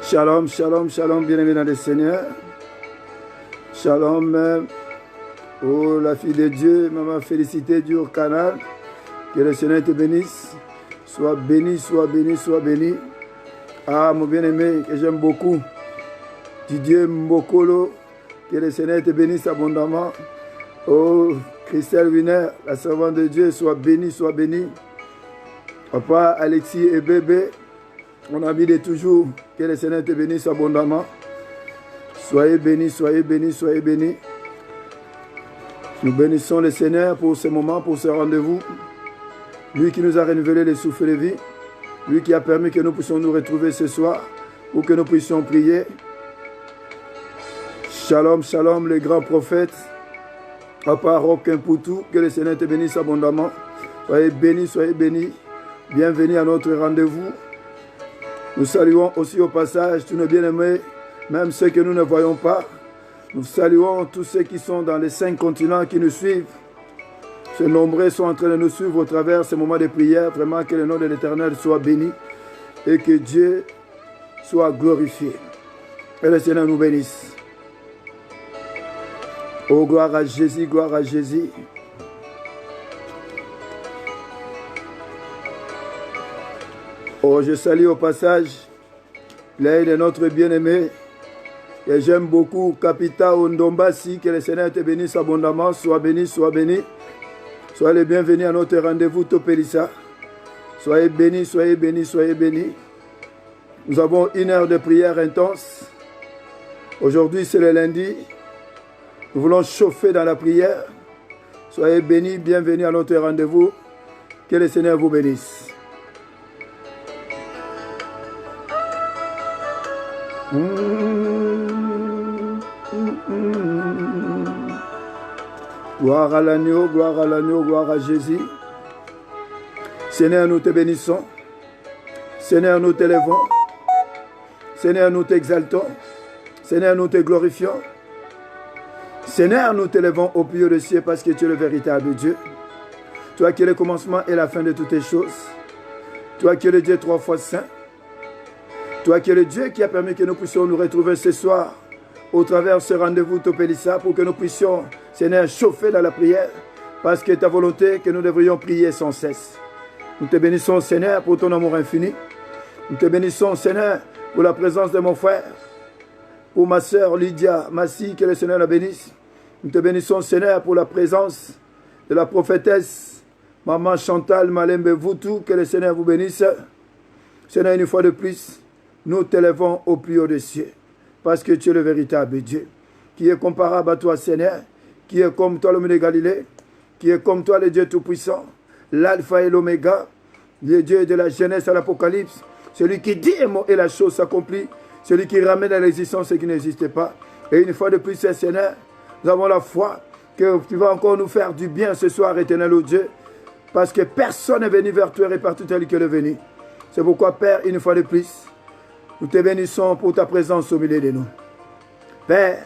Shalom, shalom, shalom, bien-aimés dans le Seigneur. Shalom, oh la fille de Dieu, maman Félicité du canal. Que le Seigneur te bénisse. Sois béni, sois béni, sois béni. Ah, mon bien-aimé, que j'aime beaucoup. Didier Mbokolo, que le Seigneur te bénisse abondamment. Oh, Christelle Wiener, la servante de Dieu, sois béni, sois béni. Papa Alexis et bébé, mon ami de toujours, que le Seigneur te bénisse abondamment. Soyez bénis, soyez bénis, soyez bénis. Nous bénissons le Seigneur pour ce moment, pour ce rendez-vous. Lui qui nous a renouvelé les souffles de vie. Lui qui a permis que nous puissions nous retrouver ce soir, pour que nous puissions prier. Shalom, shalom, le grand prophète. Papa Roquin Poutou, que le Seigneur te bénisse abondamment. Soyez bénis, soyez bénis. Bienvenue à notre rendez-vous. Nous saluons aussi au passage tous nos bien-aimés, même ceux que nous ne voyons pas. Nous saluons tous ceux qui sont dans les 5 continents qui nous suivent. Ces nombreux sont en train de nous suivre au travers ces moments de prière. Vraiment que le nom de l'Éternel soit béni et que Dieu soit glorifié. Et le Seigneur nous bénisse. Oh, gloire à Jésus, gloire à Jésus. Oh, je salue au passage l'un de notre bien-aimé que j'aime beaucoup, Kapita Ondombasi, que le Seigneur te bénisse abondamment. Sois béni, sois béni. Soyez les bienvenus à notre rendez-vous Topelissa. Soyez bénis, soyez bénis, soyez bénis. Nous avons 1 heure de prière intense. Aujourd'hui, c'est le lundi. Nous voulons chauffer dans la prière. Soyez bénis, bienvenue à notre rendez-vous. Que le Seigneur vous bénisse. Gloire à l'agneau, gloire à l'agneau, gloire à Jésus. Seigneur, nous te bénissons. Seigneur, nous t'élèvons. Seigneur, nous t'exaltons. Seigneur, nous te glorifions. Seigneur, nous t'élèvons au plus haut des cieux parce que tu es le véritable Dieu. Toi qui es le commencement et la fin de toutes les choses. Toi qui es le Dieu 3 fois saint. Toi qui es le Dieu qui a permis que nous puissions nous retrouver ce soir au travers de ce rendez-vous Topelissa pour que nous puissions, Seigneur, chauffer dans la prière parce que ta volonté que nous devrions prier sans cesse. Nous te bénissons, Seigneur, pour ton amour infini. Nous te bénissons, Seigneur, pour la présence de mon frère, pour ma sœur Lydia Massi, que le Seigneur la bénisse. Nous te bénissons, Seigneur, pour la présence de la prophétesse Maman Chantal Malembe Voutou, que le Seigneur vous bénisse. Seigneur, une fois de plus, nous t'élèvons au plus haut des cieux, parce que tu es le véritable Dieu, qui est comparable à toi, Seigneur, qui est comme toi, l'homme de Galilée, qui est comme toi, le Dieu Tout-Puissant, l'Alpha et l'Oméga, le Dieu de la Genèse à l'Apocalypse, celui qui dit un mot et la chose s'accomplit, celui qui ramène à l'existence ce qui n'existait pas. Et une fois de plus, Seigneur, nous avons la foi que tu vas encore nous faire du bien ce soir, éternel ô Dieu, parce que personne n'est venu vers toi et partout tel que le venu. C'est pourquoi, Père, une fois de plus, nous te bénissons pour ta présence au milieu de nous. Père,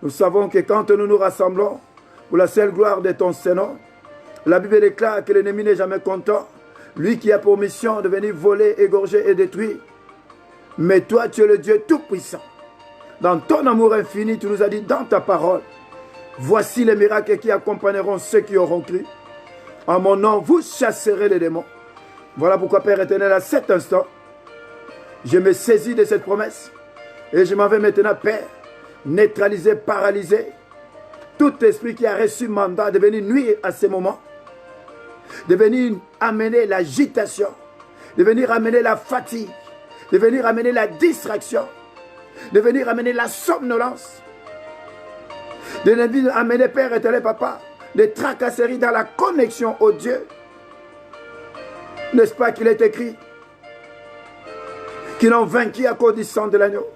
nous savons que quand nous nous rassemblons pour la seule gloire de ton Saint-Nom, la Bible déclare que l'ennemi n'est jamais content, lui qui a pour mission de venir voler, égorger et détruire. Mais toi, tu es le Dieu Tout-Puissant. Dans ton amour infini, tu nous as dit dans ta parole, voici les miracles qui accompagneront ceux qui auront cru. En mon nom, vous chasserez les démons. Voilà pourquoi, Père éternel, à cet instant, je me saisis de cette promesse et je m'en vais maintenant, Père, neutraliser, paralyser tout esprit qui a reçu mandat de venir nuire à ces moments, de venir amener l'agitation, de venir amener la fatigue, de venir amener la distraction, de venir amener la somnolence, de venir amener, Père éternel, Papa, des tracasseries dans la connexion au Dieu. N'est-ce pas qu'il est écrit qu'ils n'ont vaincu à cause du sang de l'agneau?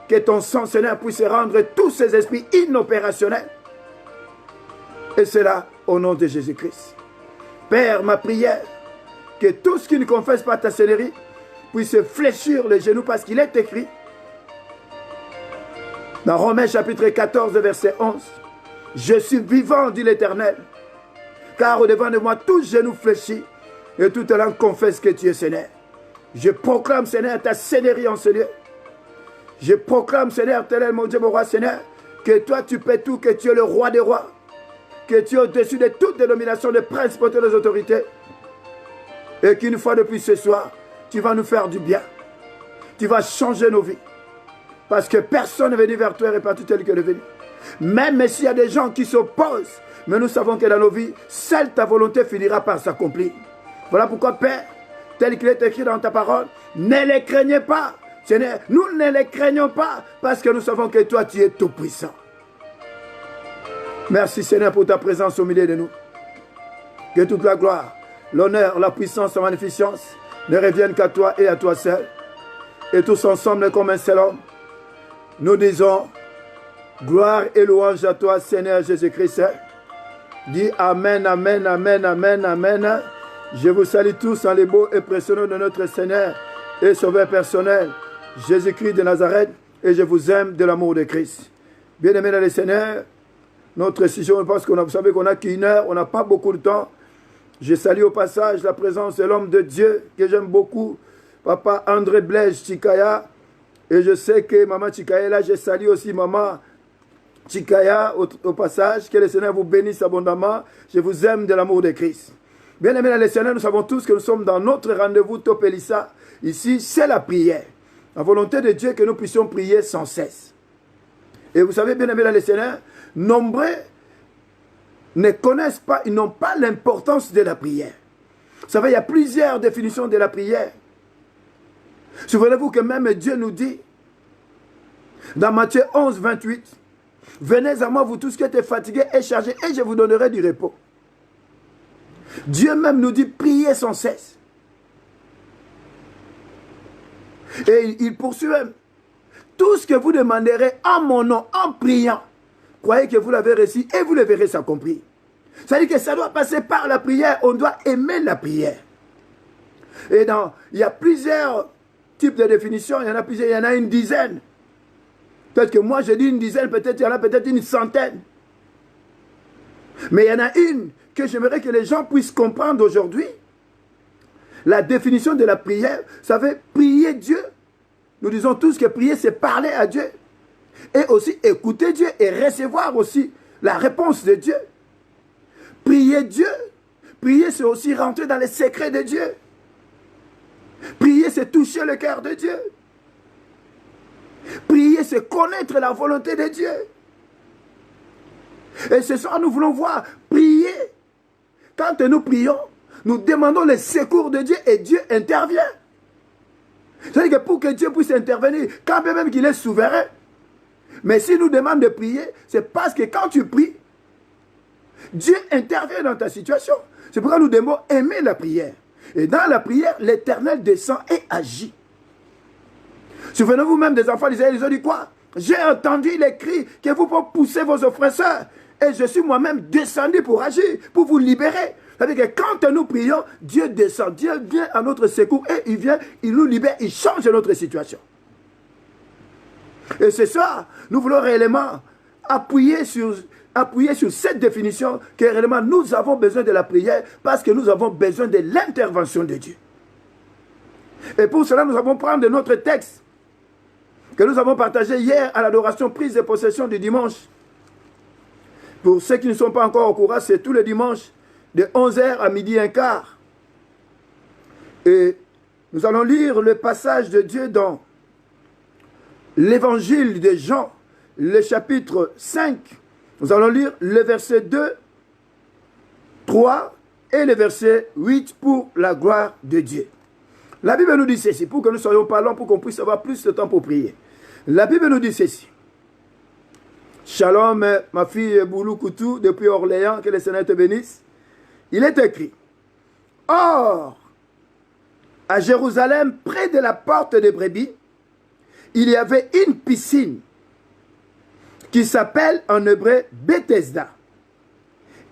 Que ton sang, Seigneur, puisse rendre tous ces esprits inopérationnels. Et cela au nom de Jésus-Christ. Père, ma prière, que tout ce qui ne confesse pas ta Seigneurie puisse fléchir les genoux, parce qu'il est écrit dans Romains chapitre 14, verset 11, « Je suis vivant, dit l'Éternel, car au-devant de moi tout genou fléchit et toute langue confesse que tu es Seigneur. » Je proclame, Seigneur, ta Seigneurie en ce lieu. Je proclame, Seigneur, tel est mon Dieu, mon roi, Seigneur, que toi tu paies tout, que tu es le roi des rois, que tu es au-dessus de toute dénomination de principautés et des autorités, et qu'une fois depuis ce soir, tu vas nous faire du bien. Tu vas changer nos vies. Parce que personne n'est venu vers toi et réparti tel que le venu. Même s'il y a des gens qui s'opposent, mais nous savons que dans nos vies, seule ta volonté finira par s'accomplir. Voilà pourquoi, Père, tel qu'il est écrit dans ta parole, ne les craignez pas. Seigneur, nous ne les craignons pas, parce que nous savons que toi, tu es tout puissant. Merci, Seigneur, pour ta présence au milieu de nous. Que toute la gloire, l'honneur, la puissance, la magnificence ne reviennent qu'à toi et à toi seul. Et tous ensemble, comme un seul homme, nous disons gloire et louange à toi, Seigneur Jésus-Christ. Dis Amen, Amen, Amen, Amen, Amen. Je vous salue tous en les beaux et précieux noms de notre Seigneur et Sauveur personnel, Jésus-Christ de Nazareth, et je vous aime de l'amour de Christ. Bien-aimés dans le Seigneur, notre session, je pense qu'on a, vous savez qu'on n'a qu'une heure, on n'a pas beaucoup de temps. Je salue au passage la présence de l'homme de Dieu que j'aime beaucoup, Papa André Blaise Chikaya. Et je sais que Maman Chikaya est là, je salue aussi Maman Chikaya au passage. Que le Seigneur vous bénisse abondamment. Je vous aime de l'amour de Christ. Bien-aimés dans le Seigneur, nous savons tous que nous sommes dans notre rendez-vous Topelissa. Ici, c'est la prière. La volonté de Dieu que nous puissions prier sans cesse. Et vous savez, bien-aimés dans le Seigneur, nombreux ne connaissent pas, ils n'ont pas l'importance de la prière. Vous savez, il y a plusieurs définitions de la prière. Souvenez-vous que même Dieu nous dit, dans Matthieu 11, 28, « Venez à moi, vous tous qui êtes fatigués et chargés, et je vous donnerai du repos. » Dieu même nous dit, priez sans cesse. Et il poursuit même, « Tout ce que vous demanderez en mon nom, en priant, croyez que vous l'avez reçu et vous le verrez s'accomplir. » C'est-à-dire que ça doit passer par la prière, on doit aimer la prière. Et il y a plusieurs types de définitions, il y en a plusieurs, il y en a une dizaine. Peut-être que moi je dis une dizaine, peut-être il y en a peut-être une centaine. Mais il y en a une que j'aimerais que les gens puissent comprendre aujourd'hui. La définition de la prière, ça veut prier Dieu. Nous disons tous que prier, c'est parler à Dieu. Et aussi écouter Dieu et recevoir aussi la réponse de Dieu. Prier Dieu, prier c'est aussi rentrer dans les secrets de Dieu. Prier c'est toucher le cœur de Dieu. Prier c'est connaître la volonté de Dieu. Et ce soir nous voulons voir prier. Quand nous prions, nous demandons le secours de Dieu et Dieu intervient. C'est-à-dire que pour que Dieu puisse intervenir, quand même qu'il est souverain, mais s'il nous demande de prier, c'est parce que quand tu pries, Dieu intervient dans ta situation. C'est pourquoi nous devons aimer la prière. Et dans la prière, l'Éternel descend et agit. Souvenez-vous même des enfants d'Israël, ils ont dit quoi? J'ai entendu les cris que vous pouvez pousser vos oppresseurs. Et je suis moi-même descendu pour agir, pour vous libérer. C'est-à-dire que quand nous prions, Dieu descend, Dieu vient à notre secours et il vient, il nous libère, il change notre situation. Et ce soir, nous voulons réellement appuyer sur cette définition que réellement nous avons besoin de la prière parce que nous avons besoin de l'intervention de Dieu. Et pour cela, nous allons prendre notre texte que nous avons partagé hier à l'adoration prise de possession du dimanche. Pour ceux qui ne sont pas encore au courant, c'est tous les dimanches de 11h à midi un quart. Et nous allons lire le passage de Dieu dans l'évangile de Jean, le chapitre 5. Nous allons lire le verset 2, 3 et le verset 8 pour la gloire de Dieu. La Bible nous dit ceci, pour que nous soyons parlants, pour qu'on puisse avoir plus de temps pour prier. La Bible nous dit ceci. Shalom, ma fille Boulou Koutou, depuis Orléans, que le Seigneur te bénisse. Il est écrit, or, à Jérusalem, près de la porte des brebis, il y avait une piscine qui s'appelle en hébreu Bethesda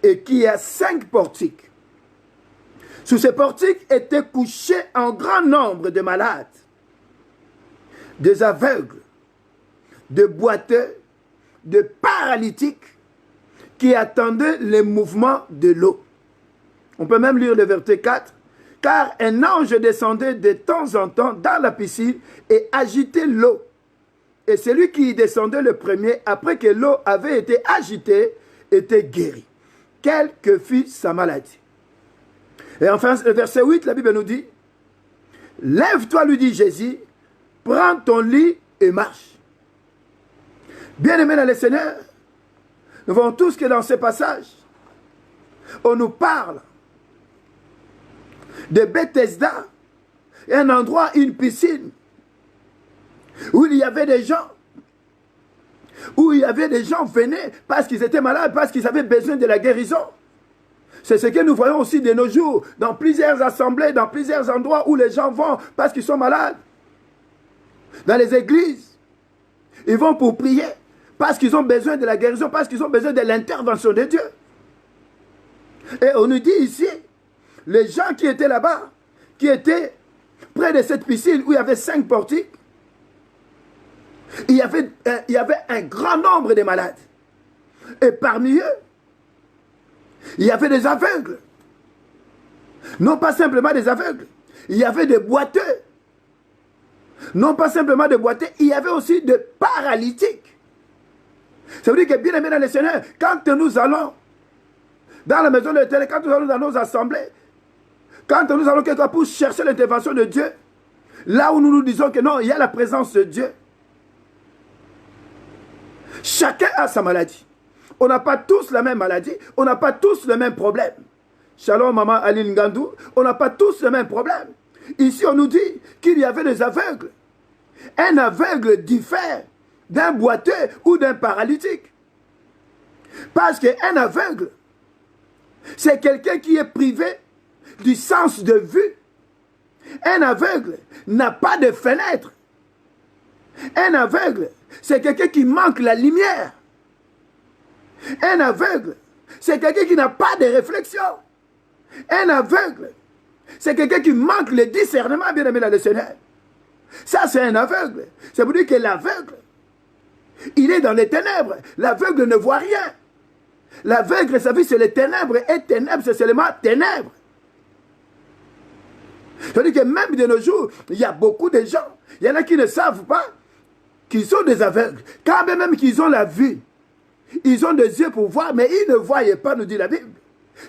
et qui a 5 portiques. Sous ces portiques étaient couchés un grand nombre de malades, des aveugles, de boiteux, de paralytiques qui attendaient le mouvement de l'eau. On peut même lire le verset 4. Car un ange descendait de temps en temps dans la piscine et agitait l'eau. Et celui qui y descendait le premier, après que l'eau avait été agitée, était guéri, quelle que fût sa maladie. Et enfin, le verset 8, la Bible nous dit, lève-toi, lui dit Jésus, prends ton lit et marche. Bien-aimés dans le Seigneur, nous voyons tous que dans ce passage, on nous parle de Bethesda, un endroit, une piscine, où il y avait des gens, venaient parce qu'ils étaient malades, parce qu'ils avaient besoin de la guérison. C'est ce que nous voyons aussi de nos jours, dans plusieurs assemblées, dans plusieurs endroits où les gens vont parce qu'ils sont malades. Dans les églises, ils vont pour prier, parce qu'ils ont besoin de la guérison, parce qu'ils ont besoin de l'intervention de Dieu. Et on nous dit ici, les gens qui étaient là-bas, qui étaient près de cette piscine où il y avait 5 portiques, il y avait un grand nombre de malades. Et parmi eux, il y avait des aveugles. Non pas simplement des aveugles, il y avait des boiteux. Non pas simplement des boiteux, il y avait aussi des paralytiques. Ça veut dire que, bien aimé dans le Seigneur, quand nous allons dans la maison de l'Éternel, quand nous allons dans nos assemblées, quand nous allons quelque part pour chercher l'intervention de Dieu, là où nous nous disons que non, il y a la présence de Dieu, chacun a sa maladie. On n'a pas tous la même maladie, on n'a pas tous le même problème. Shalom, maman Aline Gandou, on n'a pas tous le même problème. Ici, on nous dit qu'il y avait des aveugles. Un aveugle diffère d'un boiteux ou d'un paralytique. Parce qu'un aveugle, c'est quelqu'un qui est privé du sens de vue. Un aveugle n'a pas de fenêtre. Un aveugle, c'est quelqu'un qui manque la lumière. Un aveugle, c'est quelqu'un qui n'a pas de réflexion. Un aveugle, c'est quelqu'un qui manque le discernement, bien aimé dans le Seigneur. Ça, c'est un aveugle. Ça veut dire que l'aveugle, il est dans les ténèbres. L'aveugle ne voit rien. L'aveugle, ça veut dire c'est les ténèbres. Et ténèbres, c'est seulement ténèbres. C'est-à-dire que même de nos jours, il y a beaucoup de gens, il y en a qui ne savent pas qu'ils sont des aveugles. Quand même qu'ils ont la vue, ils ont des yeux pour voir, mais ils ne voient pas, nous dit la Bible.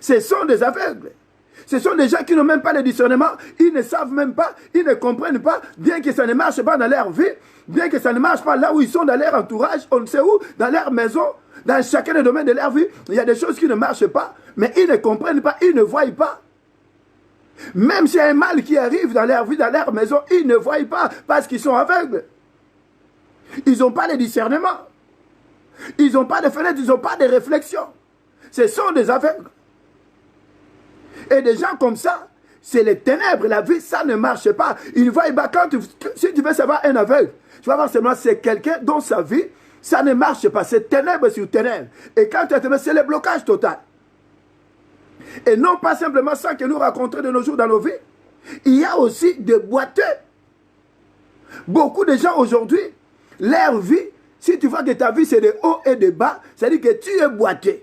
Ce sont des aveugles. Ce sont des gens qui n'ont même pas le discernement, ils ne savent même pas, ils ne comprennent pas, bien que ça ne marche pas dans leur vie, bien que ça ne marche pas là où ils sont dans leur entourage, on ne sait où, dans leur maison, dans chacun des domaines de leur vie, il y a des choses qui ne marchent pas, mais ils ne comprennent pas, ils ne voient pas. Même s'il y a un mal qui arrive dans leur vie, dans leur maison, ils ne voient pas parce qu'ils sont aveugles. Ils n'ont pas de discernement. Ils n'ont pas de fenêtre, ils n'ont pas de réflexion. Ce sont des aveugles. Et des gens comme ça, c'est les ténèbres. La vie, ça ne marche pas. Il va, si tu veux savoir un aveugle, tu vas voir seulement c'est quelqu'un dont sa vie, ça ne marche pas. C'est ténèbres sur ténèbres. Et quand tu as ténèbres, c'est le blocage total. Et non pas simplement ça que nous racontons de nos jours dans nos vies. Il y a aussi des boiteux. Beaucoup de gens aujourd'hui, leur vie, si tu vois que ta vie c'est des hauts et des bas, c'est-à-dire que tu es boiteux.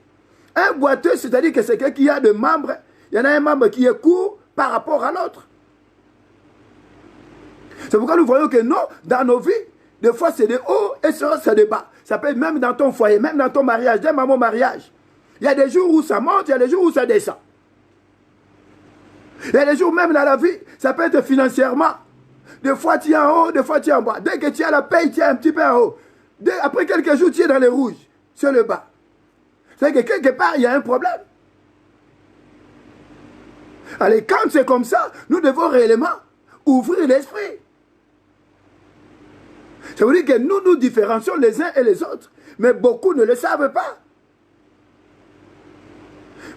Un boiteux, c'est-à-dire que c'est quelqu'un qui a des membres. Il y en a un membre qui est court par rapport à l'autre. C'est pourquoi nous voyons que non, dans nos vies, des fois c'est des hauts et c'est des bas. Ça peut être même dans ton foyer, même dans ton mariage, même à mon mariage. Il y a des jours où ça monte, il y a des jours où ça descend. Il y a des jours même dans la vie, ça peut être financièrement. Des fois tu es en haut, des fois tu es en bas. Dès que tu as la paye, tu es un petit peu en haut. Après quelques jours, tu es dans les rouges, sur le bas. C'est-à-dire que quelque part, il y a un problème. Allez, quand c'est comme ça, nous devons réellement ouvrir l'esprit. Ça veut dire que nous nous différencions les uns et les autres, mais beaucoup ne le savent pas.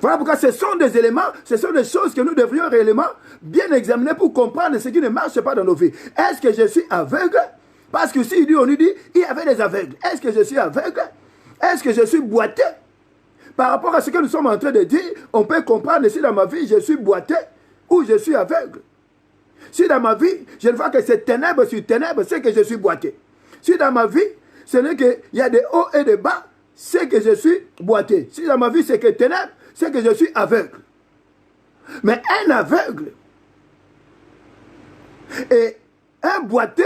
Voilà pourquoi ce sont des éléments, ce sont des choses que nous devrions réellement bien examiner pour comprendre ce qui ne marche pas dans nos vies. Est-ce que je suis aveugle? Parce que si on nous dit, il y avait des aveugles. Est-ce que je suis aveugle? Est-ce que je suis boiteux? Par rapport à ce que nous sommes en train de dire, on peut comprendre si dans ma vie je suis boiteux ou je suis aveugle. Si dans ma vie, je vois que c'est ténèbres sur ténèbres, c'est que je suis boiteux. Si dans ma vie, ce n'est qu'il y a des hauts et des bas, c'est que je suis boiteux. Si dans ma vie, c'est que ténèbres, c'est que je suis aveugle. Mais un aveugle et un boiteux,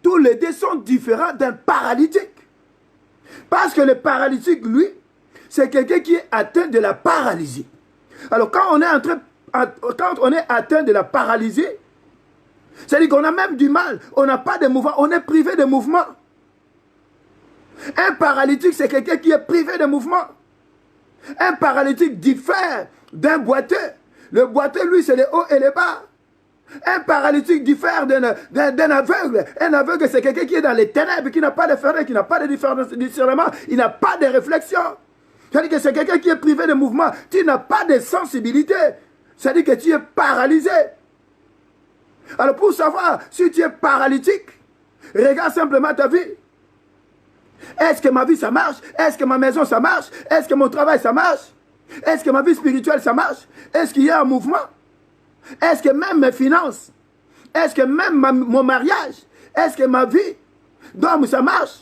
tous les deux sont différents d'un paralytique. Parce que le paralytique, lui, c'est quelqu'un qui est atteint de la paralysie. Alors quand on est atteint de la paralysie, c'est-à-dire qu'on a même du mal, on n'a pas de mouvement, on est privé de mouvement. Un paralytique, c'est quelqu'un qui est privé de mouvement. Un paralytique diffère d'un boiteux. Le boiteux, lui, c'est les hauts et les bas. Un paralytique diffère d'un aveugle. Un aveugle, c'est quelqu'un qui est dans les ténèbres, qui n'a pas de fernet, qui n'a pas de discernement, il n'a pas de réflexion. C'est-à-dire que c'est quelqu'un qui est privé de mouvement. Tu n'as pas de sensibilité. C'est-à-dire que tu es paralysé. Alors pour savoir si tu es paralytique, regarde simplement ta vie. Est-ce que ma vie ça marche? Est-ce que ma maison ça marche? Est-ce que mon travail ça marche? Est-ce que ma vie spirituelle ça marche? Est-ce qu'il y a un mouvement? Est-ce que même mes finances? Est-ce que même mon mariage? Est-ce que ma vie d'homme ça marche?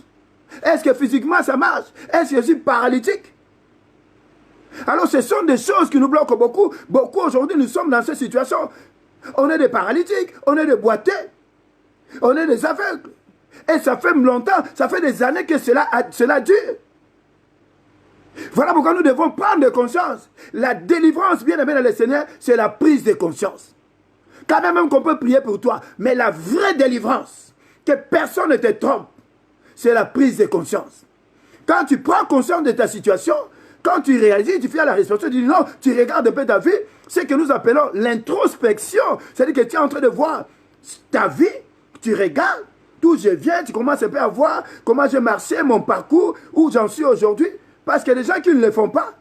Est-ce que physiquement ça marche? Est-ce que je suis paralytique? Alors ce sont des choses qui nous bloquent beaucoup. Beaucoup aujourd'hui nous sommes dans cette situation. On est des paralytiques, on est des boiteux, on est des aveugles. Et ça fait longtemps, ça fait des années que cela dure. Voilà pourquoi nous devons prendre conscience. La délivrance, bien aimé dans le Seigneur, c'est la prise de conscience. Quand même qu'on peut prier pour toi, mais la vraie délivrance, que personne ne te trompe, c'est la prise de conscience. Quand tu prends conscience de ta situation, quand tu réalises, tu fais la réflexion, tu dis non, tu regardes un peu ta vie, c'est ce que nous appelons l'introspection. C'est-à-dire que tu es en train de voir ta vie, tu regardes d'où je viens, tu commences un peu à voir comment j'ai marché, mon parcours, où j'en suis aujourd'hui. Parce qu'il y a des gens qui ne le font pas.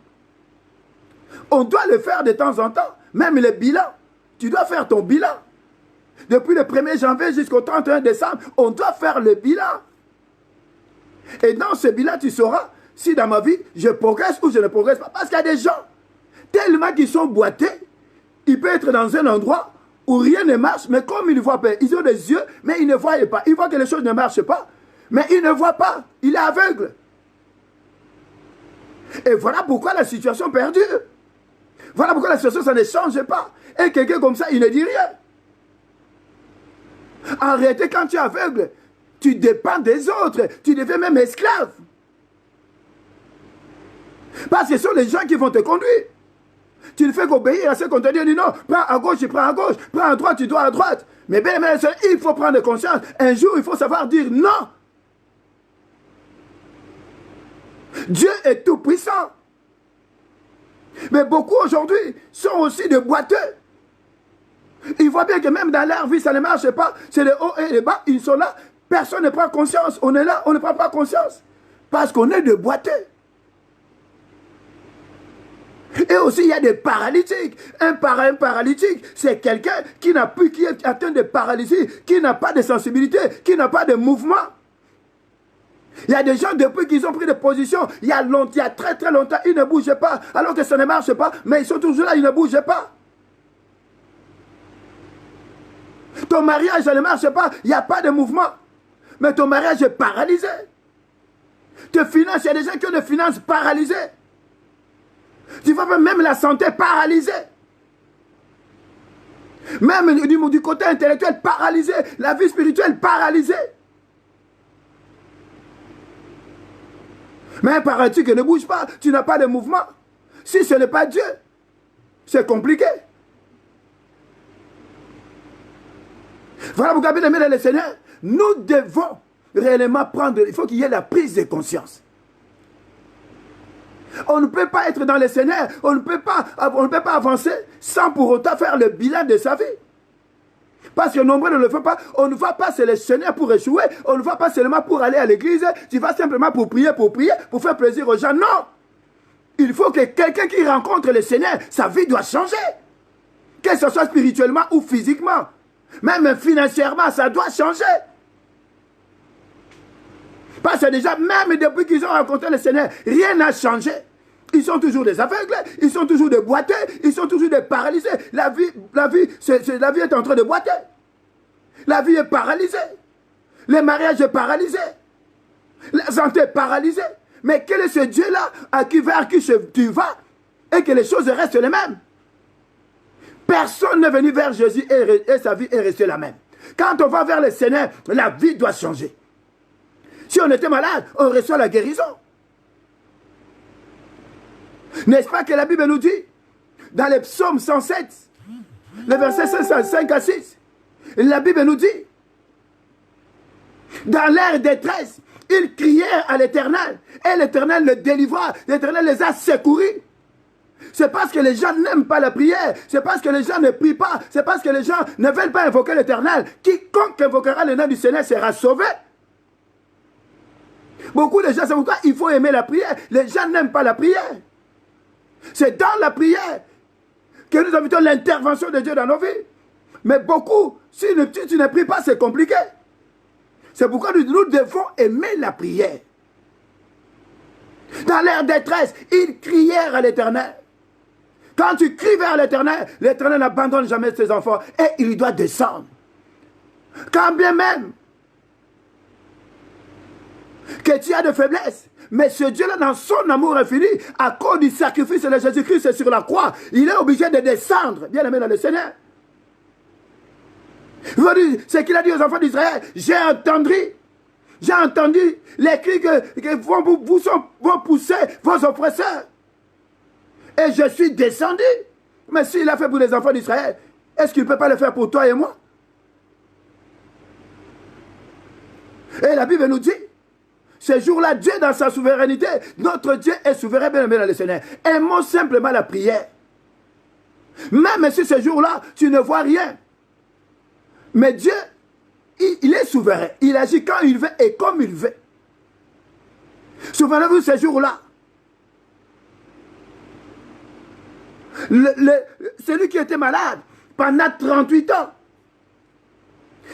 On doit le faire de temps en temps, même le bilan. Tu dois faire ton bilan. Depuis le 1er janvier jusqu'au 31 décembre, on doit faire le bilan. Et dans ce bilan, tu sauras si dans ma vie, je progresse ou je ne progresse pas. Parce qu'il y a des gens, tellement qu'ils sont boités, ils peuvent être dans un endroit où rien ne marche, mais comme ils ne voient pas, ils ont des yeux, mais ils ne voient pas. Ils voient que les choses ne marchent pas, mais ils ne voient pas. Il est aveugle. Et voilà pourquoi la situation perdure. Voilà pourquoi la situation, ça ne change pas. Et quelqu'un comme ça, il ne dit rien. En réalité, quand tu es aveugle, tu dépends des autres. Tu deviens même esclave. Parce que ce sont les gens qui vont te conduire. Tu ne fais qu'obéir à ce qu'on te dit. Non, prends à gauche, tu prends à gauche. Prends à droite, tu dois à droite. Mais bien, il faut prendre conscience. Un jour, il faut savoir dire non. Dieu est tout puissant. Mais beaucoup aujourd'hui sont aussi des boiteux. Ils voient bien que même dans leur vie, ça ne marche pas. C'est les hauts et les bas, ils sont là. Personne ne prend conscience. On est là, on ne prend pas conscience. Parce qu'on est des boiteux. Et aussi, il y a des paralytiques. Un paralytique, c'est quelqu'un qui est atteint de paralysie, qui n'a pas de sensibilité, qui n'a pas de mouvement. Il y a des gens, depuis qu'ils ont pris des positions, il y a très très longtemps, ils ne bougent pas, alors que ça ne marche pas, mais ils sont toujours là, ils ne bougent pas. Ton mariage, ça ne marche pas, il n'y a pas de mouvement. Mais ton mariage est paralysé. Tes finances, il y a des gens qui ont des finances paralysées. Tu vois même la santé paralysée. Même du côté intellectuel paralysé. La vie spirituelle paralysée. Mais un paralytique ne bouge pas. Tu n'as pas de mouvement. Si ce n'est pas Dieu, c'est compliqué. Voilà pourquoi, bien aimé dans le Seigneur, nous devons réellement prendre, il faut qu'il y ait la prise de conscience. On ne peut pas être dans le Seigneur, on ne peut pas avancer sans pour autant faire le bilan de sa vie. Parce que nombreux ne le font pas. On ne va pas se le Seigneur pour échouer. On ne va pas seulement pour aller à l'église. Tu vas simplement pour prier, pour faire plaisir aux gens. Non. Il faut que quelqu'un qui rencontre le Seigneur, sa vie doit changer. Que ce soit spirituellement ou physiquement. Même financièrement, ça doit changer. Parce que déjà, même depuis qu'ils ont rencontré le Seigneur, rien n'a changé. Ils sont toujours des aveugles, ils sont toujours des boiteux, ils sont toujours des paralysés. La vie est en train de boiter. La vie est paralysée. Le mariage est paralysé. La santé est paralysée. Mais quel est ce Dieu-là vers qui tu vas et que les choses restent les mêmes? Personne n'est venu vers Jésus et sa vie est restée la même. Quand on va vers le Seigneur, la vie doit changer. Si on était malade, on reçoit la guérison. N'est-ce pas que la Bible nous dit, dans les psaumes 107, le verset 5 à 6, la Bible nous dit, dans leur détresse, ils crièrent à l'Éternel, et l'Éternel les délivra, l'Éternel les a secourus. C'est parce que les gens n'aiment pas la prière, c'est parce que les gens ne prient pas, c'est parce que les gens ne veulent pas invoquer l'Éternel. Quiconque invoquera le nom du Seigneur sera sauvé. Beaucoup de gens, c'est pourquoi il faut aimer la prière. Les gens n'aiment pas la prière. C'est dans la prière que nous invitons l'intervention de Dieu dans nos vies. Mais beaucoup, si tu ne pries pas, c'est compliqué. C'est pourquoi nous devons aimer la prière. Dans leur détresse, ils crièrent à l'Éternel. Quand tu cries vers l'Éternel, l'Éternel n'abandonne jamais ses enfants et il doit descendre. Quand bien même que tu as de faiblesse, mais ce Dieu-là, dans son amour infini, à cause du sacrifice de Jésus-Christ sur la croix, il est obligé de descendre, bien aimé dans le Seigneur. C'est qu'il a dit aux enfants d'Israël, j'ai entendu les cris que vont pousser vos oppresseurs. Et je suis descendu. Mais s'il a fait pour les enfants d'Israël, est-ce qu'il ne peut pas le faire pour toi et moi? Et la Bible nous dit, ce jour-là, Dieu dans sa souveraineté, notre Dieu est souverain, bien aimé dans le Seigneur. Aimons simplement la prière. Même si ce jour-là, tu ne vois rien. Mais Dieu, il est souverain. Il agit quand il veut et comme il veut. Souvenez-vous ce jour-là. Celui qui était malade pendant 38 ans,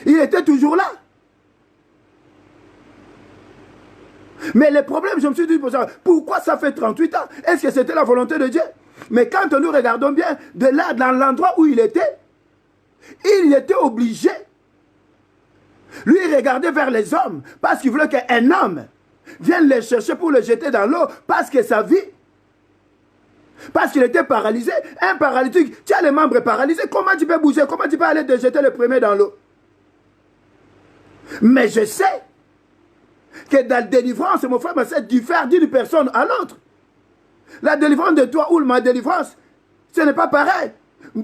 il était toujours là. Mais le problème, je me suis dit, pourquoi ça fait 38 ans? Est-ce que c'était la volonté de Dieu? Mais quand nous regardons bien, de là, dans l'endroit où il était obligé. Lui, il regardait vers les hommes, parce qu'il voulait qu'un homme vienne les chercher pour le jeter dans l'eau, parce que sa vie, parce qu'il était paralysé. Un paralytique, tu as les membres paralysés, comment tu peux bouger? Comment tu peux aller te jeter le premier dans l'eau? Mais je sais que dans la délivrance, mon frère, ça diffère d'une personne à l'autre. La délivrance de toi ou ma délivrance, ce n'est pas pareil.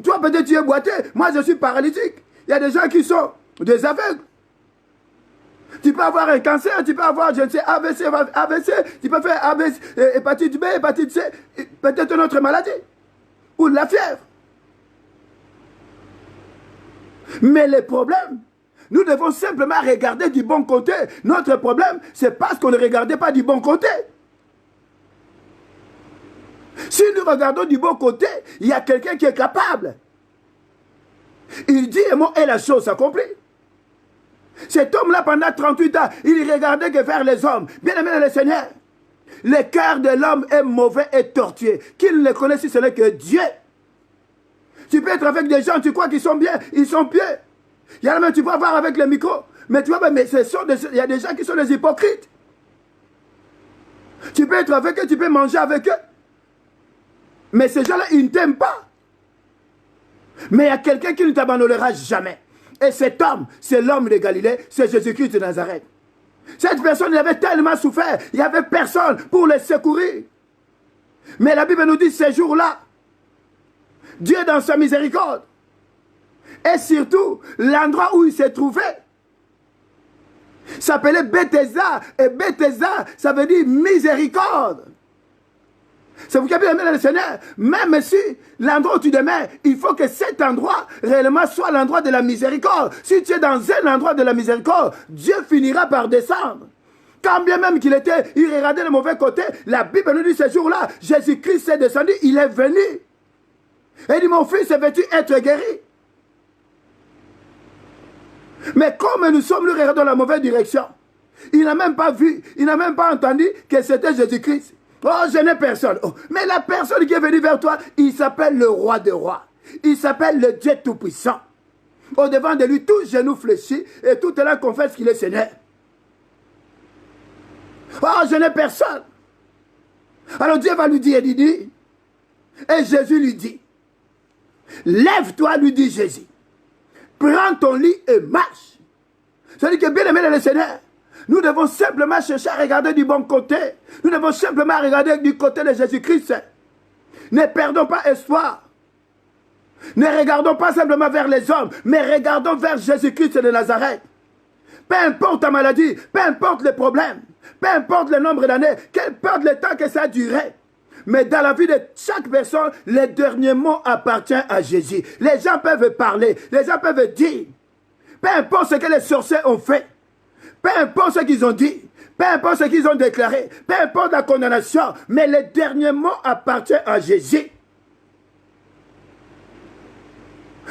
Toi, peut-être tu es boiteux, moi je suis paralytique. Il y a des gens qui sont des aveugles. Tu peux avoir un cancer, tu peux avoir, je ne sais, AVC, tu peux faire AVC, hépatite B, hépatite C, peut-être une autre maladie, ou de la fièvre. Mais le problème, nous devons simplement regarder du bon côté. Notre problème, c'est parce qu'on ne regardait pas du bon côté. Si nous regardons du bon côté, il y a quelqu'un qui est capable. Il dit et la chose s'accomplit. Cet homme-là, pendant 38 ans, il regardait que faire les hommes. Bien aimé le Seigneur, le cœur de l'homme est mauvais et tortueux. Qu'il ne connaît si ce n'est que Dieu. Tu peux être avec des gens, tu crois qu'ils sont bien, ils sont pieux. Il y en a même, tu peux avoir avec le micro. Mais tu vois, mais il y a des gens qui sont des hypocrites. Tu peux être avec eux, tu peux manger avec eux. Mais ces gens-là, ils ne t'aiment pas. Mais il y a quelqu'un qui ne t'abandonnera jamais. Et cet homme, c'est l'homme de Galilée, c'est Jésus-Christ de Nazareth. Cette personne, il avait tellement souffert, il n'y avait personne pour le secourir. Mais la Bible nous dit, ces jours-là, Dieu dans sa miséricorde, et surtout, l'endroit où il s'est trouvé, s'appelait Bethesda. Et Bethesda, ça veut dire miséricorde. C'est vous qui avez aimé le Seigneur. Même si l'endroit où tu demeures, il faut que cet endroit réellement soit l'endroit de la miséricorde. Si tu es dans un endroit de la miséricorde, Dieu finira par descendre. Quand bien même qu'il était, il regardait le mauvais côté, la Bible nous dit ce jour-là, Jésus-Christ est descendu, il est venu. Et il dit, mon fils, veux-tu être guéri? Mais comme nous sommes, nous regardons dans la mauvaise direction. Il n'a même pas vu, il n'a même pas entendu que c'était Jésus-Christ. Oh, je n'ai personne. Oh, mais la personne qui est venue vers toi, il s'appelle le roi des rois. Il s'appelle le Dieu Tout-Puissant. Au devant de lui, tout genou fléchit et tout là confesse qu'il est Seigneur. Oh, je n'ai personne. Alors Dieu va lui dire, il dit, et Jésus lui dit, lève-toi, lui dit Jésus. Prends ton lit et marche. C'est-à-dire que bien aimé le Seigneur, nous devons simplement chercher à regarder du bon côté. Nous devons simplement regarder du côté de Jésus-Christ. Ne perdons pas espoir. Ne regardons pas simplement vers les hommes, mais regardons vers Jésus-Christ de Nazareth. Peu importe ta maladie, peu importe les problèmes, peu importe le nombre d'années, qu'importe le temps que ça a duré. Mais dans la vie de chaque personne, le dernier mot appartient à Jésus. Les gens peuvent parler, les gens peuvent dire. Peu importe ce que les sorciers ont fait, peu importe ce qu'ils ont dit, peu importe ce qu'ils ont déclaré, peu importe la condamnation, mais le dernier mot appartient à Jésus.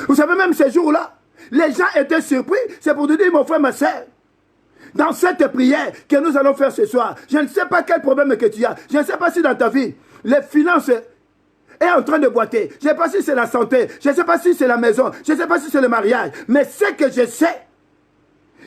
Vous savez, même ces jours-là, les gens étaient surpris. C'est pour te dire, mon frère, ma soeur, dans cette prière que nous allons faire ce soir, je ne sais pas quel problème que tu as. Je ne sais pas si dans ta vie, les finances est en train de boiter. Je ne sais pas si c'est la santé. Je ne sais pas si c'est la maison. Je ne sais pas si c'est le mariage. Mais ce que je sais,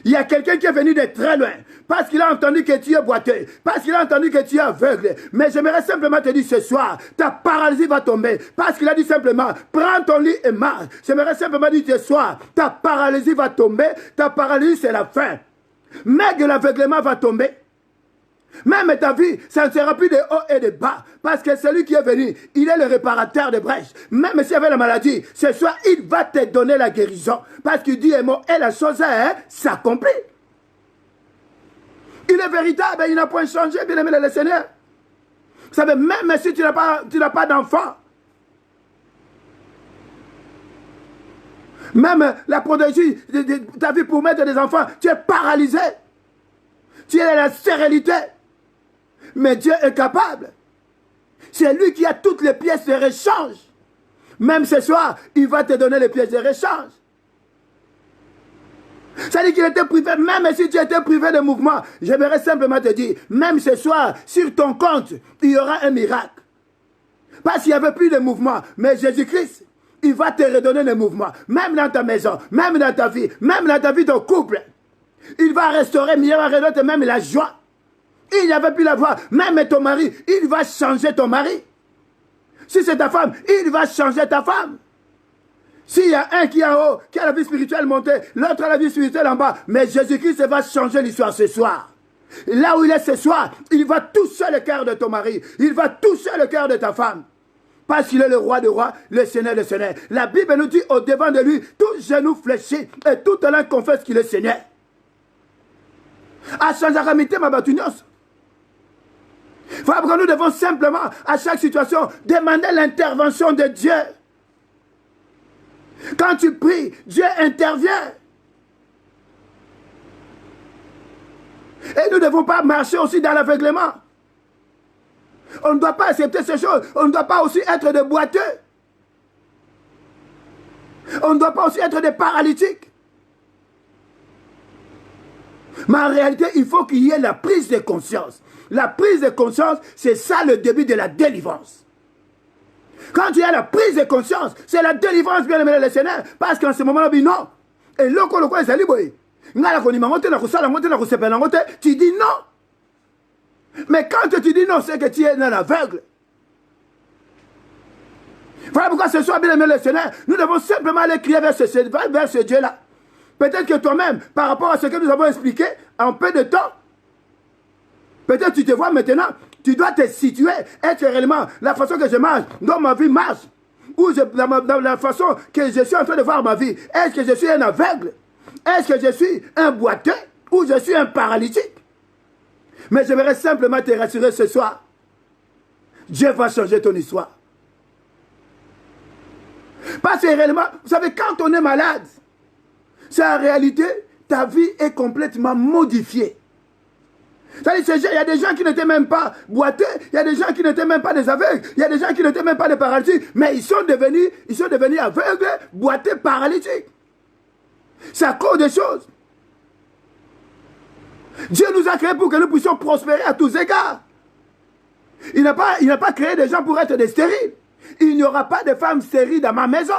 il y a quelqu'un qui est venu de très loin parce qu'il a entendu que tu es boiteux, parce qu'il a entendu que tu es aveugle. Mais j'aimerais simplement te dire ce soir, ta paralysie va tomber parce qu'il a dit simplement, prends ton lit et marche. J'aimerais simplement dire ce soir, ta paralysie va tomber, ta paralysie c'est la fin. Mais que l'aveuglement va tomber. Même ta vie, ça ne sera plus de haut et de bas. Parce que celui qui est venu, il est le réparateur de brèches. Même s'il y avait la maladie, ce soir, il va te donner la guérison. Parce qu'il dit, et la chose s'accomplit. Il est véritable, il n'a point changé, bien aimé le Seigneur. Vous savez, même si tu n'as pas d'enfant, même la prodigie de ta vie pour mettre des enfants, tu es paralysé. Tu es la stérilité. Mais Dieu est capable. C'est lui qui a toutes les pièces de rechange. Même ce soir, il va te donner les pièces de rechange. Ça dit qu'il était privé, même si tu étais privé de mouvement, j'aimerais simplement te dire, même ce soir, sur ton compte, il y aura un miracle. Parce qu'il n'y avait plus de mouvement. Mais Jésus-Christ, il va te redonner le mouvement. Même dans ta maison, même dans ta vie, même dans ta vie de couple. Il va restaurer, il va redonner même la joie. Il n'y avait plus la voix. Même ton mari, il va changer ton mari. Si c'est ta femme, il va changer ta femme. S'il y a un qui est en haut, qui a la vie spirituelle montée, l'autre a la vie spirituelle en bas, mais Jésus-Christ va changer l'histoire ce soir. Là où il est ce soir, il va toucher le cœur de ton mari. Il va toucher le cœur de ta femme. Parce qu'il est le roi des rois, le Seigneur des seigneurs. La Bible nous dit au devant de lui, tout genou fléchit et toute langue confesse qu'il est Seigneur. À Chanjaramité, ma batunios. Frère, nous devons simplement, à chaque situation, demander l'intervention de Dieu. Quand tu pries, Dieu intervient. Et nous ne devons pas marcher aussi dans l'aveuglement. On ne doit pas accepter ces choses. On ne doit pas aussi être des boiteux. On ne doit pas aussi être des paralytiques. Mais en réalité, il faut qu'il y ait la prise de conscience. La prise de conscience, c'est ça le début de la délivrance. Quand il y a la prise de conscience, c'est la délivrance, bien aimé le Seigneur. Parce qu'en ce moment-là, non. Et là, tu dis non. Mais quand tu dis non, c'est que tu es un aveugle. Voilà pourquoi ce soir, bien aimé le Seigneur, nous devons simplement aller crier vers ce Dieu-là. Peut-être que toi-même, par rapport à ce que nous avons expliqué, en peu de temps, peut-être tu te vois maintenant, tu dois te situer, être réellement la façon que je marche, dont ma vie marche, ou dans la façon que je suis en train de voir ma vie. Est-ce que je suis un aveugle? Est-ce que je suis un boiteux? Ou je suis un paralytique? Mais j'aimerais simplement te rassurer ce soir. Dieu va changer ton histoire. Parce que réellement, vous savez, quand on est malade, c'est en réalité, ta vie est complètement modifiée. C'est-à-dire, il y a des gens qui n'étaient même pas boiteux, il y a des gens qui n'étaient même pas des aveugles, il y a des gens qui n'étaient même pas des paralytiques, mais ils sont devenus aveugles, boiteux, paralytiques. C'est à cause des choses. Dieu nous a créés pour que nous puissions prospérer à tous égards. Il n'a pas créé des gens pour être des stériles. Il n'y aura pas de femmes stériles dans ma maison.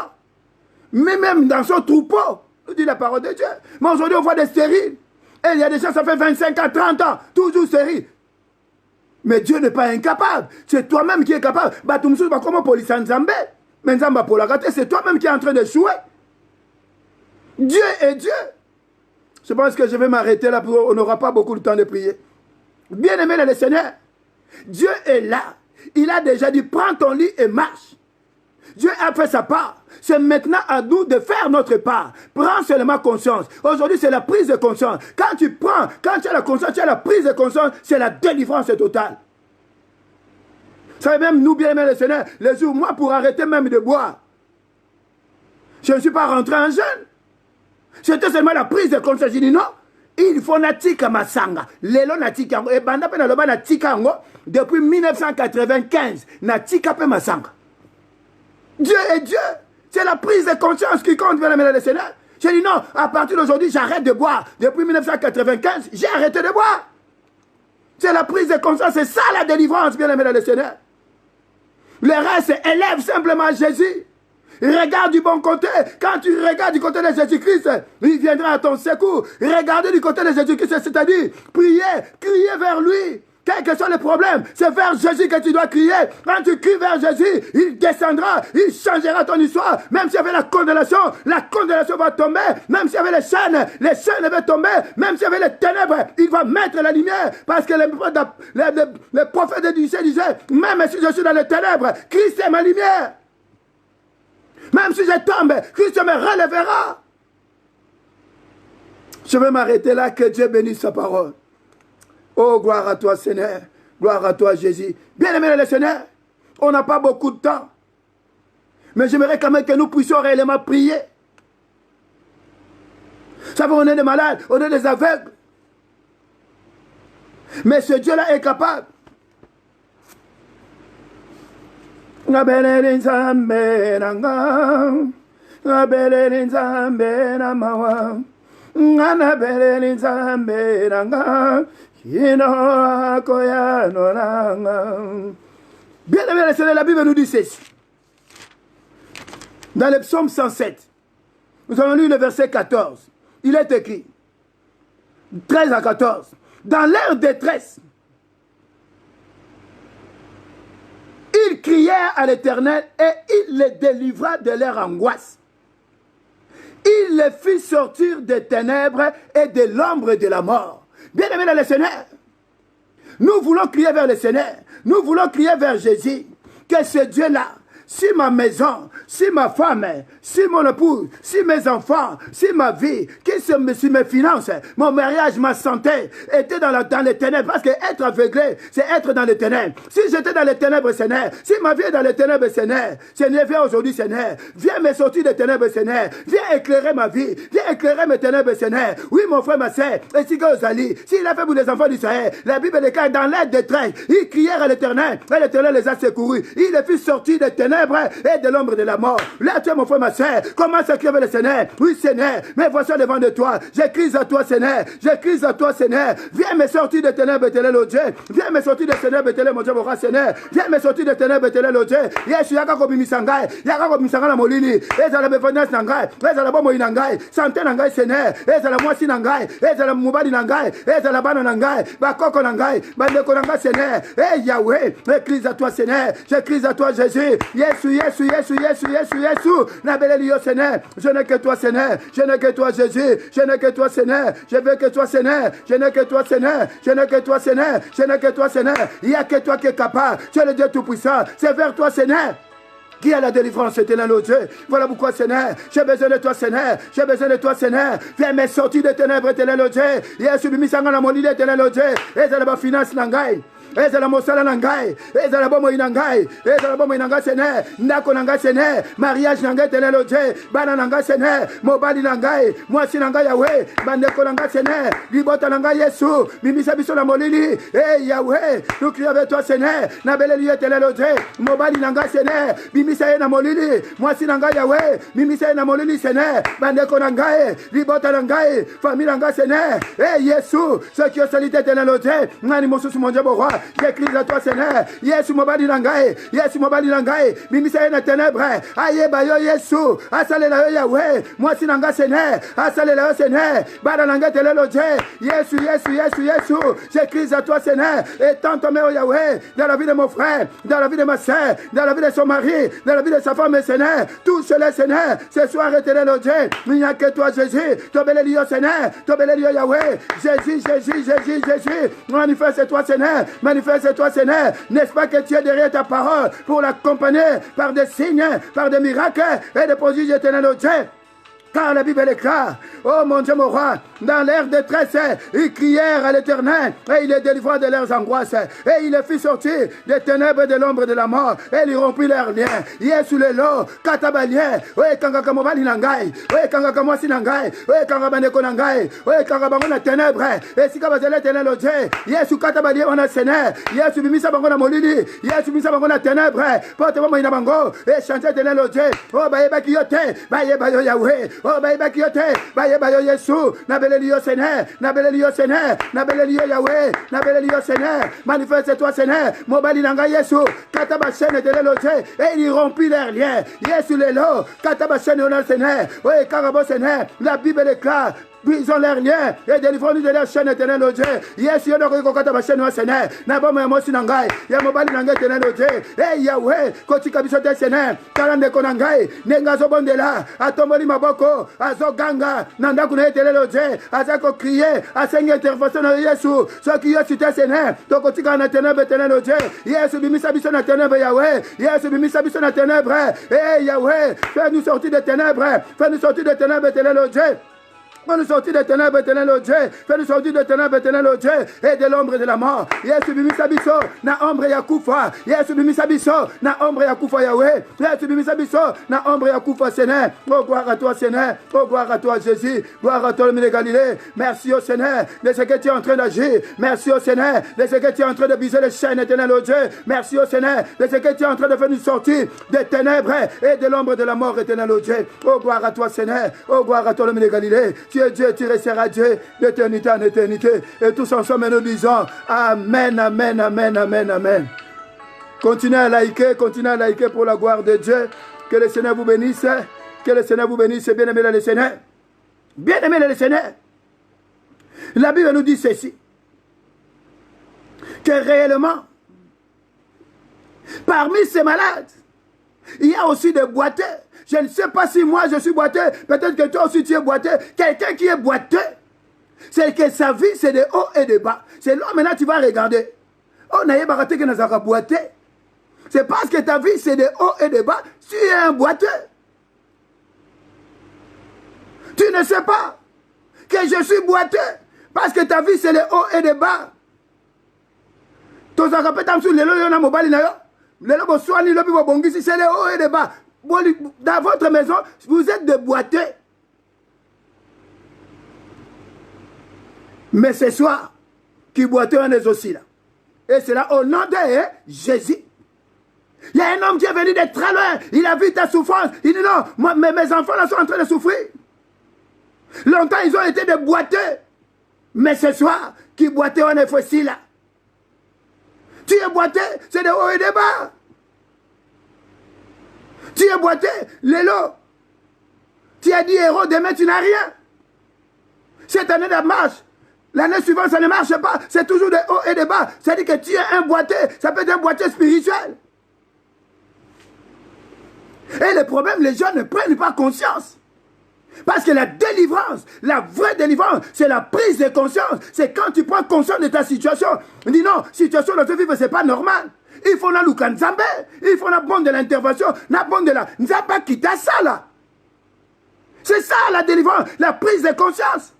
Mais même dans son troupeau, nous dit la parole de Dieu. Mais aujourd'hui, on voit des stériles. Et il y a des gens, ça fait 25 ans, 30 ans, toujours stériles. Mais Dieu n'est pas incapable. C'est toi-même qui es capable. C'est toi-même qui es en train de jouer. Dieu est Dieu. Je pense que je vais m'arrêter là, on n'aura pas beaucoup de temps de prier. Bien-aimé le Seigneur, Dieu est là. Il a déjà dit, prends ton lit et marche. Dieu a fait sa part. C'est maintenant à nous de faire notre part. Prends seulement conscience. Aujourd'hui, c'est la prise de conscience. Quand tu as la conscience, tu as la prise de conscience, c'est la délivrance totale. Vous savez, même nous, bien aimés le Seigneur, les jours, moi, pour arrêter même de boire, je ne suis pas rentré en jeûne. C'était seulement la prise de conscience. J'ai dit non, il faut natika masanga. Lelo natika. Et banda pe naloba natika ngo depuis 1995. Natika pe masanga. Dieu est Dieu. C'est la prise de conscience qui compte, bien aimé le Seigneur. J'ai dit non, à partir d'aujourd'hui, j'arrête de boire. Depuis 1995, j'ai arrêté de boire. C'est la prise de conscience, c'est ça la délivrance, bien aimé le Seigneur. Le reste, élève simplement Jésus. Regarde du bon côté. Quand tu regardes du côté de Jésus-Christ, il viendra à ton secours. Regardez du côté de Jésus-Christ, c'est-à-dire prier, crier vers lui. Quel que soit le problème, c'est vers Jésus que tu dois crier. Quand tu cries vers Jésus, il descendra, il changera ton histoire. Même s'il y avait la condamnation va tomber. Même s'il y avait les chaînes vont tomber. Même s'il y avait les ténèbres, il va mettre la lumière. Parce que le prophète de Dieu disait, même si je suis dans les ténèbres, Christ est ma lumière. Même si je tombe, Christ me relèvera. Je vais m'arrêter là, que Dieu bénisse sa parole. Oh, gloire à toi, Seigneur. Gloire à toi, Jésus. Bien-aimé le Seigneur, on n'a pas beaucoup de temps. Mais j'aimerais quand même que nous puissions réellement prier. Vous savez, on est des malades, on est des aveugles. Mais ce Dieu-là est capable. Bien aimé le Seigneur, la Bible nous dit ceci. Dans le psaume 107, nous avons lu le verset 14. Il est écrit, 13 à 14, dans leur détresse, ils crièrent à l'Éternel et il les délivra de leur angoisse. Il les fit sortir des ténèbres et de l'ombre de la mort. Bien-aimé dans le Seigneur, nous voulons crier vers le Seigneur. Nous voulons crier vers Jésus. Que ce Dieu-là, si ma maison, si ma femme, si mon épouse, si mes enfants, si ma vie, si mes finances, mon mariage, ma santé étaient dans les ténèbres. Parce que être aveuglé, c'est être dans les ténèbres. Si j'étais dans les ténèbres, Seigneur, si ma vie est dans les ténèbres, Seigneur, viens aujourd'hui, Seigneur. Viens me sortir des ténèbres, Seigneur. Viens éclairer ma vie. Viens éclairer mes ténèbres, Seigneur. Oui, mon frère, ma sœur, et si Ozali, s'il a fait pour les enfants d'Israël, la Bible déclare dans l'air détresse, ils crièrent à l'Éternel, et l'Éternel les a secourus. Il les fit sortir des ténèbres et de l'ombre de la mort. Là, tu es mon frère, ma soeur. Commence à crier avec le Seigneur. Oui, Seigneur, mais voici devant de toi. Je crie à toi, Seigneur. Je crie à toi, Seigneur. Viens me sortir de ténèbres, Éternel, oh Dieu. Viens me sortir de ténèbres, Éternel, mon Dieu, mon roi, Seigneur. Viens me sortir de ténèbres, Éternel, oh Dieu. Yesu, yaka ko bimisangai. Yaka ko bimisangai na molili. Eza la befonas nangai. Eza la bomo inangai. Santé nangai, Seigneur. Eza la mwasi nangai. Eza la mubali nangai. Eza la bana nangai. Bakoko nangai. Bandeko nangai, Seigneur. Eh, Yahweh. Je crie à toi, Seigneur. Je crie à toi, Jésus. Yesu, Yesu, Yesu, Yesu, Yesu, Yesu. Nabelelio, Seigneur. Je n'ai que toi, Seigneur. Je n'ai que toi, Jésus. Je n'ai que toi, Seigneur. Je veux que toi, Seigneur. Je n'ai que toi, Seigneur. Je n'ai que toi, Seigneur. Je n'ai que toi, Seigneur. Il n'y a que toi qui es capable. Tu es le Dieu Tout-Puissant. C'est vers toi, Seigneur, qui a la délivrance, éternel, oh Dieu. Voilà pourquoi, Seigneur, j'ai besoin de toi, Seigneur. J'ai besoin de toi, Seigneur. Viens me sortir des ténèbres, éternel, oh Dieu. Yesu, bimisanga la molide, éternel, oh Dieu. Et de la finance, nangai. Ezala mosala nangai, ezala bomo inangai, ezala bomo inangai, Seigneur. Ndako nangai, Seigneur. Mariage nangai, éternel, oh Dieu. Bana nangai, Seigneur. Mobali nangai, mwasi nangai, Yahweh. Bandeko nangai, Seigneur. Libota nangai, Yesu. Mimisa biso la molili. Eh, Yahweh, nous crions avec toi, Seigneur. Nabele lieu, éternel, oh Dieu. Mobali nangai, Seigneur. Mimisa na molili. Mwasi nangai, Yahweh. Mimisa na molili, Seigneur. Bandeko nangai, libota nangai, famille nangai, Seigneur. Eh, Yesu, ceux qui ont salité, éternel, oh Dieu. Nani mosusu, mon Dieu, mon roi. J'écris à toi, Seigneur. Yesu mobali nangai. Yesu mobali nangai. Mimisa na ténèbres. Aye bayo Yesu. Asale la yo Yahweh. Moi si nanga Seigneur. Asale la yo Seigneur. Bada nanga telelo Dieu. Yesu, Yesu, Yesu, Yesu. J'écris à toi, Seigneur. Et tant ton au Yahweh. Dans la vie de mon frère. Dans la vie de ma soeur. Dans la vie de son mari. Dans la vie de sa femme, Seigneur. Tout cela, Seigneur. Ce soir, éternel Dieu. Il n'y a que toi, Jésus. Tobele liyo, Seigneur. Tobele liyo Yahweh. Jésus, Jésus, Jésus, Jésus. Manifeste-toi, Seigneur. Manifeste-toi, Seigneur. N'est-ce pas que tu es derrière ta parole pour l'accompagner par des signes, par des miracles et des prodiges éternels au Dieu? Car la Bible déclare, oh mon Dieu, mon roi, dans l'air de détresse, ils crièrent à l'Éternel, et il les délivra de leurs angoisses, et il les fit sortir des ténèbres de l'ombre de la mort, et il rompit leurs liens. Yesu lelo, katabalien, ouais, kangakamobali nangai, ouais, kangakamwasi nangai, ouais, kangabaneko nangai, ouais, kangabangona ténèbres, et si kabazele ténèbres au Dieu, Yesu katabalien on a Seigneur, Yesu bimisa bangona molili, Yesu bimisa bangona ténèbres, porte-moi moïna bango, et chantez ténèbres au Dieu, oh baye bakiyote, baye bayo Yahweh, oh baye bakiyote, baye bayo Yesu, nabele liyo Seigneur, nabele liyo Seigneur, nabele liyo Yahweh, nabele liyo Seigneur, manifeste-toi Seigneur, mobali nanga Yesu, katabashene ténèbres au Dieu, et il rompit leurs liens, Yesu lelo, katabashene on a Seigneur, ouais, karabo Seigneur, la Bible déclare, brisons leurs liens et délivrons-nous de leur chaîne éternelle au Dieu. Yes, il y a un côté de chaîne au Seigneur. N'abord, moi, aussi, nangai. Il y a mon bali nangai éternel au Dieu. Eh, Yahweh, côté kabisote Seigneur. Kalande konangai. Nengazo bondela. Atomoli maboko. Azo ganga. Nanda kuna éternel au Dieu. Azako crier. Asenge intervention de Yesu. Ceux qui ont cité Seigneur. Ton côté kana ténèbre éternel au Dieu. Yes, bimisa biso na ténèbre Yahweh. Yes, bimisa biso na ténèbre. Eh, Yahweh, fais-nous sortir des ténèbres. Fais-nous sortir des ténèbres éternel au Dieu. Fais-nous sortir de ténèbres éternel au Dieu. Fais-nous sortir de ténèbres éternel au Dieu. Et de l'ombre de la mort. Yesu bimisa biso na ombre ya kufa. Yesu bimisa biso na ombre ya kufa Yahweh. Yesu bimisa biso na ombre ya kufa Seigneur. Oh gloire à toi Seigneur. Oh gloire à toi Jésus. Gloire à toi le milieu de Galilée. Merci au Seigneur de ce que tu es en train d'agir. Merci au Seigneur de ce que tu es en train de briser les chaînes éternelles au Dieu. Merci au Seigneur de ce que tu es en train de faire nous sortir des ténèbres et de l'ombre de la mort éternelle au Dieu. Oh gloire à toi Seigneur. Oh gloire à toi le milieu de Galilée. Tu es Dieu, tu resteras Dieu d'éternité en éternité. Et tous ensemble nous disons Amen, Amen, Amen, Amen, Amen. Continuez à liker pour la gloire de Dieu. Que le Seigneur vous bénisse. Que le Seigneur vous bénisse, bien-aimés dans le Seigneur. Bien-aimés dans le Seigneur. La Bible nous dit ceci. Que réellement, parmi ces malades, il y a aussi des boiteux. Je ne sais pas si moi je suis boiteux. Peut-être que toi aussi tu es boiteux. Quelqu'un qui est boiteux, c'est que sa vie c'est de haut et de bas. C'est là maintenant tu vas regarder. Oh, n'a pas raté que nous avons boité. C'est parce que ta vie, c'est des hauts et des bas. Tu es un boiteux. Tu ne sais pas que je suis boiteux. Parce que ta vie, c'est les hauts et les bas. C'est les hauts et les bas. Dans votre maison, vous êtes des boiteux. Mais ce soir, qui boiteux en est aussi là. Et c'est là au nom de Jésus. Il y a un homme qui est venu de très loin. Il a vu ta souffrance. Il dit non, moi, mes enfants là sont en train de souffrir. Longtemps, ils ont été des boiteux. Mais ce soir, qui boiteux en est aussi là. Tu es boiteux, c'est des hauts et des bas. Tu es boiteux, Lélo. Tu as dit héros, demain tu n'as rien. Cette année de marche. L'année suivante, ça ne marche pas. C'est toujours des hauts et des bas. C'est-à-dire que tu es un boiteux. Ça peut être un boiteux spirituel. Et le problème, les gens ne prennent pas conscience. Parce que la délivrance, la vraie délivrance, c'est la prise de conscience. C'est quand tu prends conscience de ta situation. On dit non, situation dans ce vivre, c'est pas normal. Il faut na luka nzambe. Il faut na bonne de l'intervention. Na bonne de la nzamba qui t'a ça là. C'est ça la délivrance, la prise de conscience.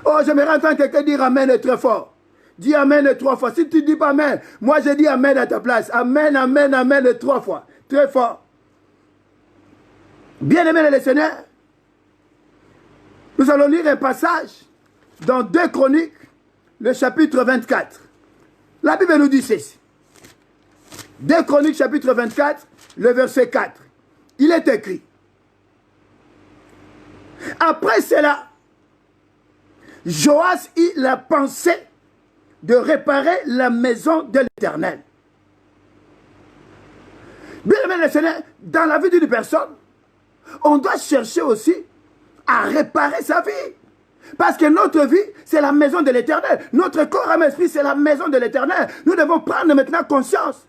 Oh, j'aimerais entendre quelqu'un dire amen très fort. Dis amen 3 fois. Si tu dis pas amen, moi je dis amen à ta place. Amen, amen, amen 3 fois. Très fort. Bien-aimés les Seigneur, nous allons lire un passage dans 2 Chroniques, le chapitre 24. La Bible nous dit ceci. 2 Chroniques, chapitre 24, le verset 4. Il est écrit. Après cela, Joas eut la pensée de réparer la maison de l'Éternel. Bien-aimés les Seigneur, dans la vie d'une personne, on doit chercher aussi à réparer sa vie. Parce que notre vie, c'est la maison de l'Éternel. Notre corps, âme, esprit, c'est la maison de l'Éternel. Nous devons prendre maintenant conscience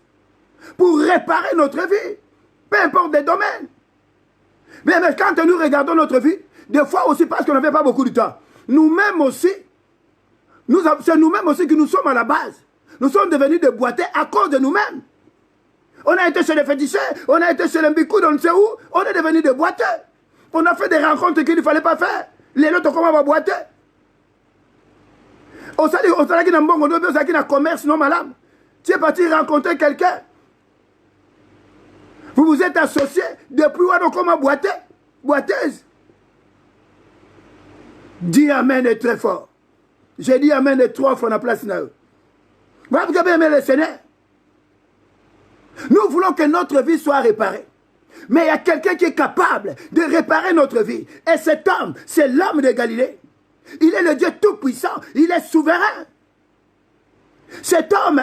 pour réparer notre vie. Peu importe les domaines. Mais quand nous regardons notre vie, des fois aussi parce qu'on n'avait pas beaucoup de temps, nous-mêmes aussi, c'est nous-mêmes aussi que nous sommes à la base. Nous sommes devenus des boiteux à cause de nous-mêmes. On a été chez les féticheurs, on a été chez les mbicous, on ne sait où, on est devenus des boiteux. On a fait des rencontres qu'il ne fallait pas faire. Les autres, comment on va boiter? On s'est dit, on s'est dit, on s'est dit, commerce, non, madame. Tu es parti rencontrer quelqu'un. Vous vous êtes associés depuis où on comment boiter? Boiteuse. Dis amen et très fort. J'ai dit amen et 3 fois dans la place. Vous avez aimé le Seigneur. Nous voulons que notre vie soit réparée. Mais il y a quelqu'un qui est capable de réparer notre vie. Et cet homme, c'est l'homme de Galilée. Il est le Dieu tout-puissant. Il est souverain. Cet homme,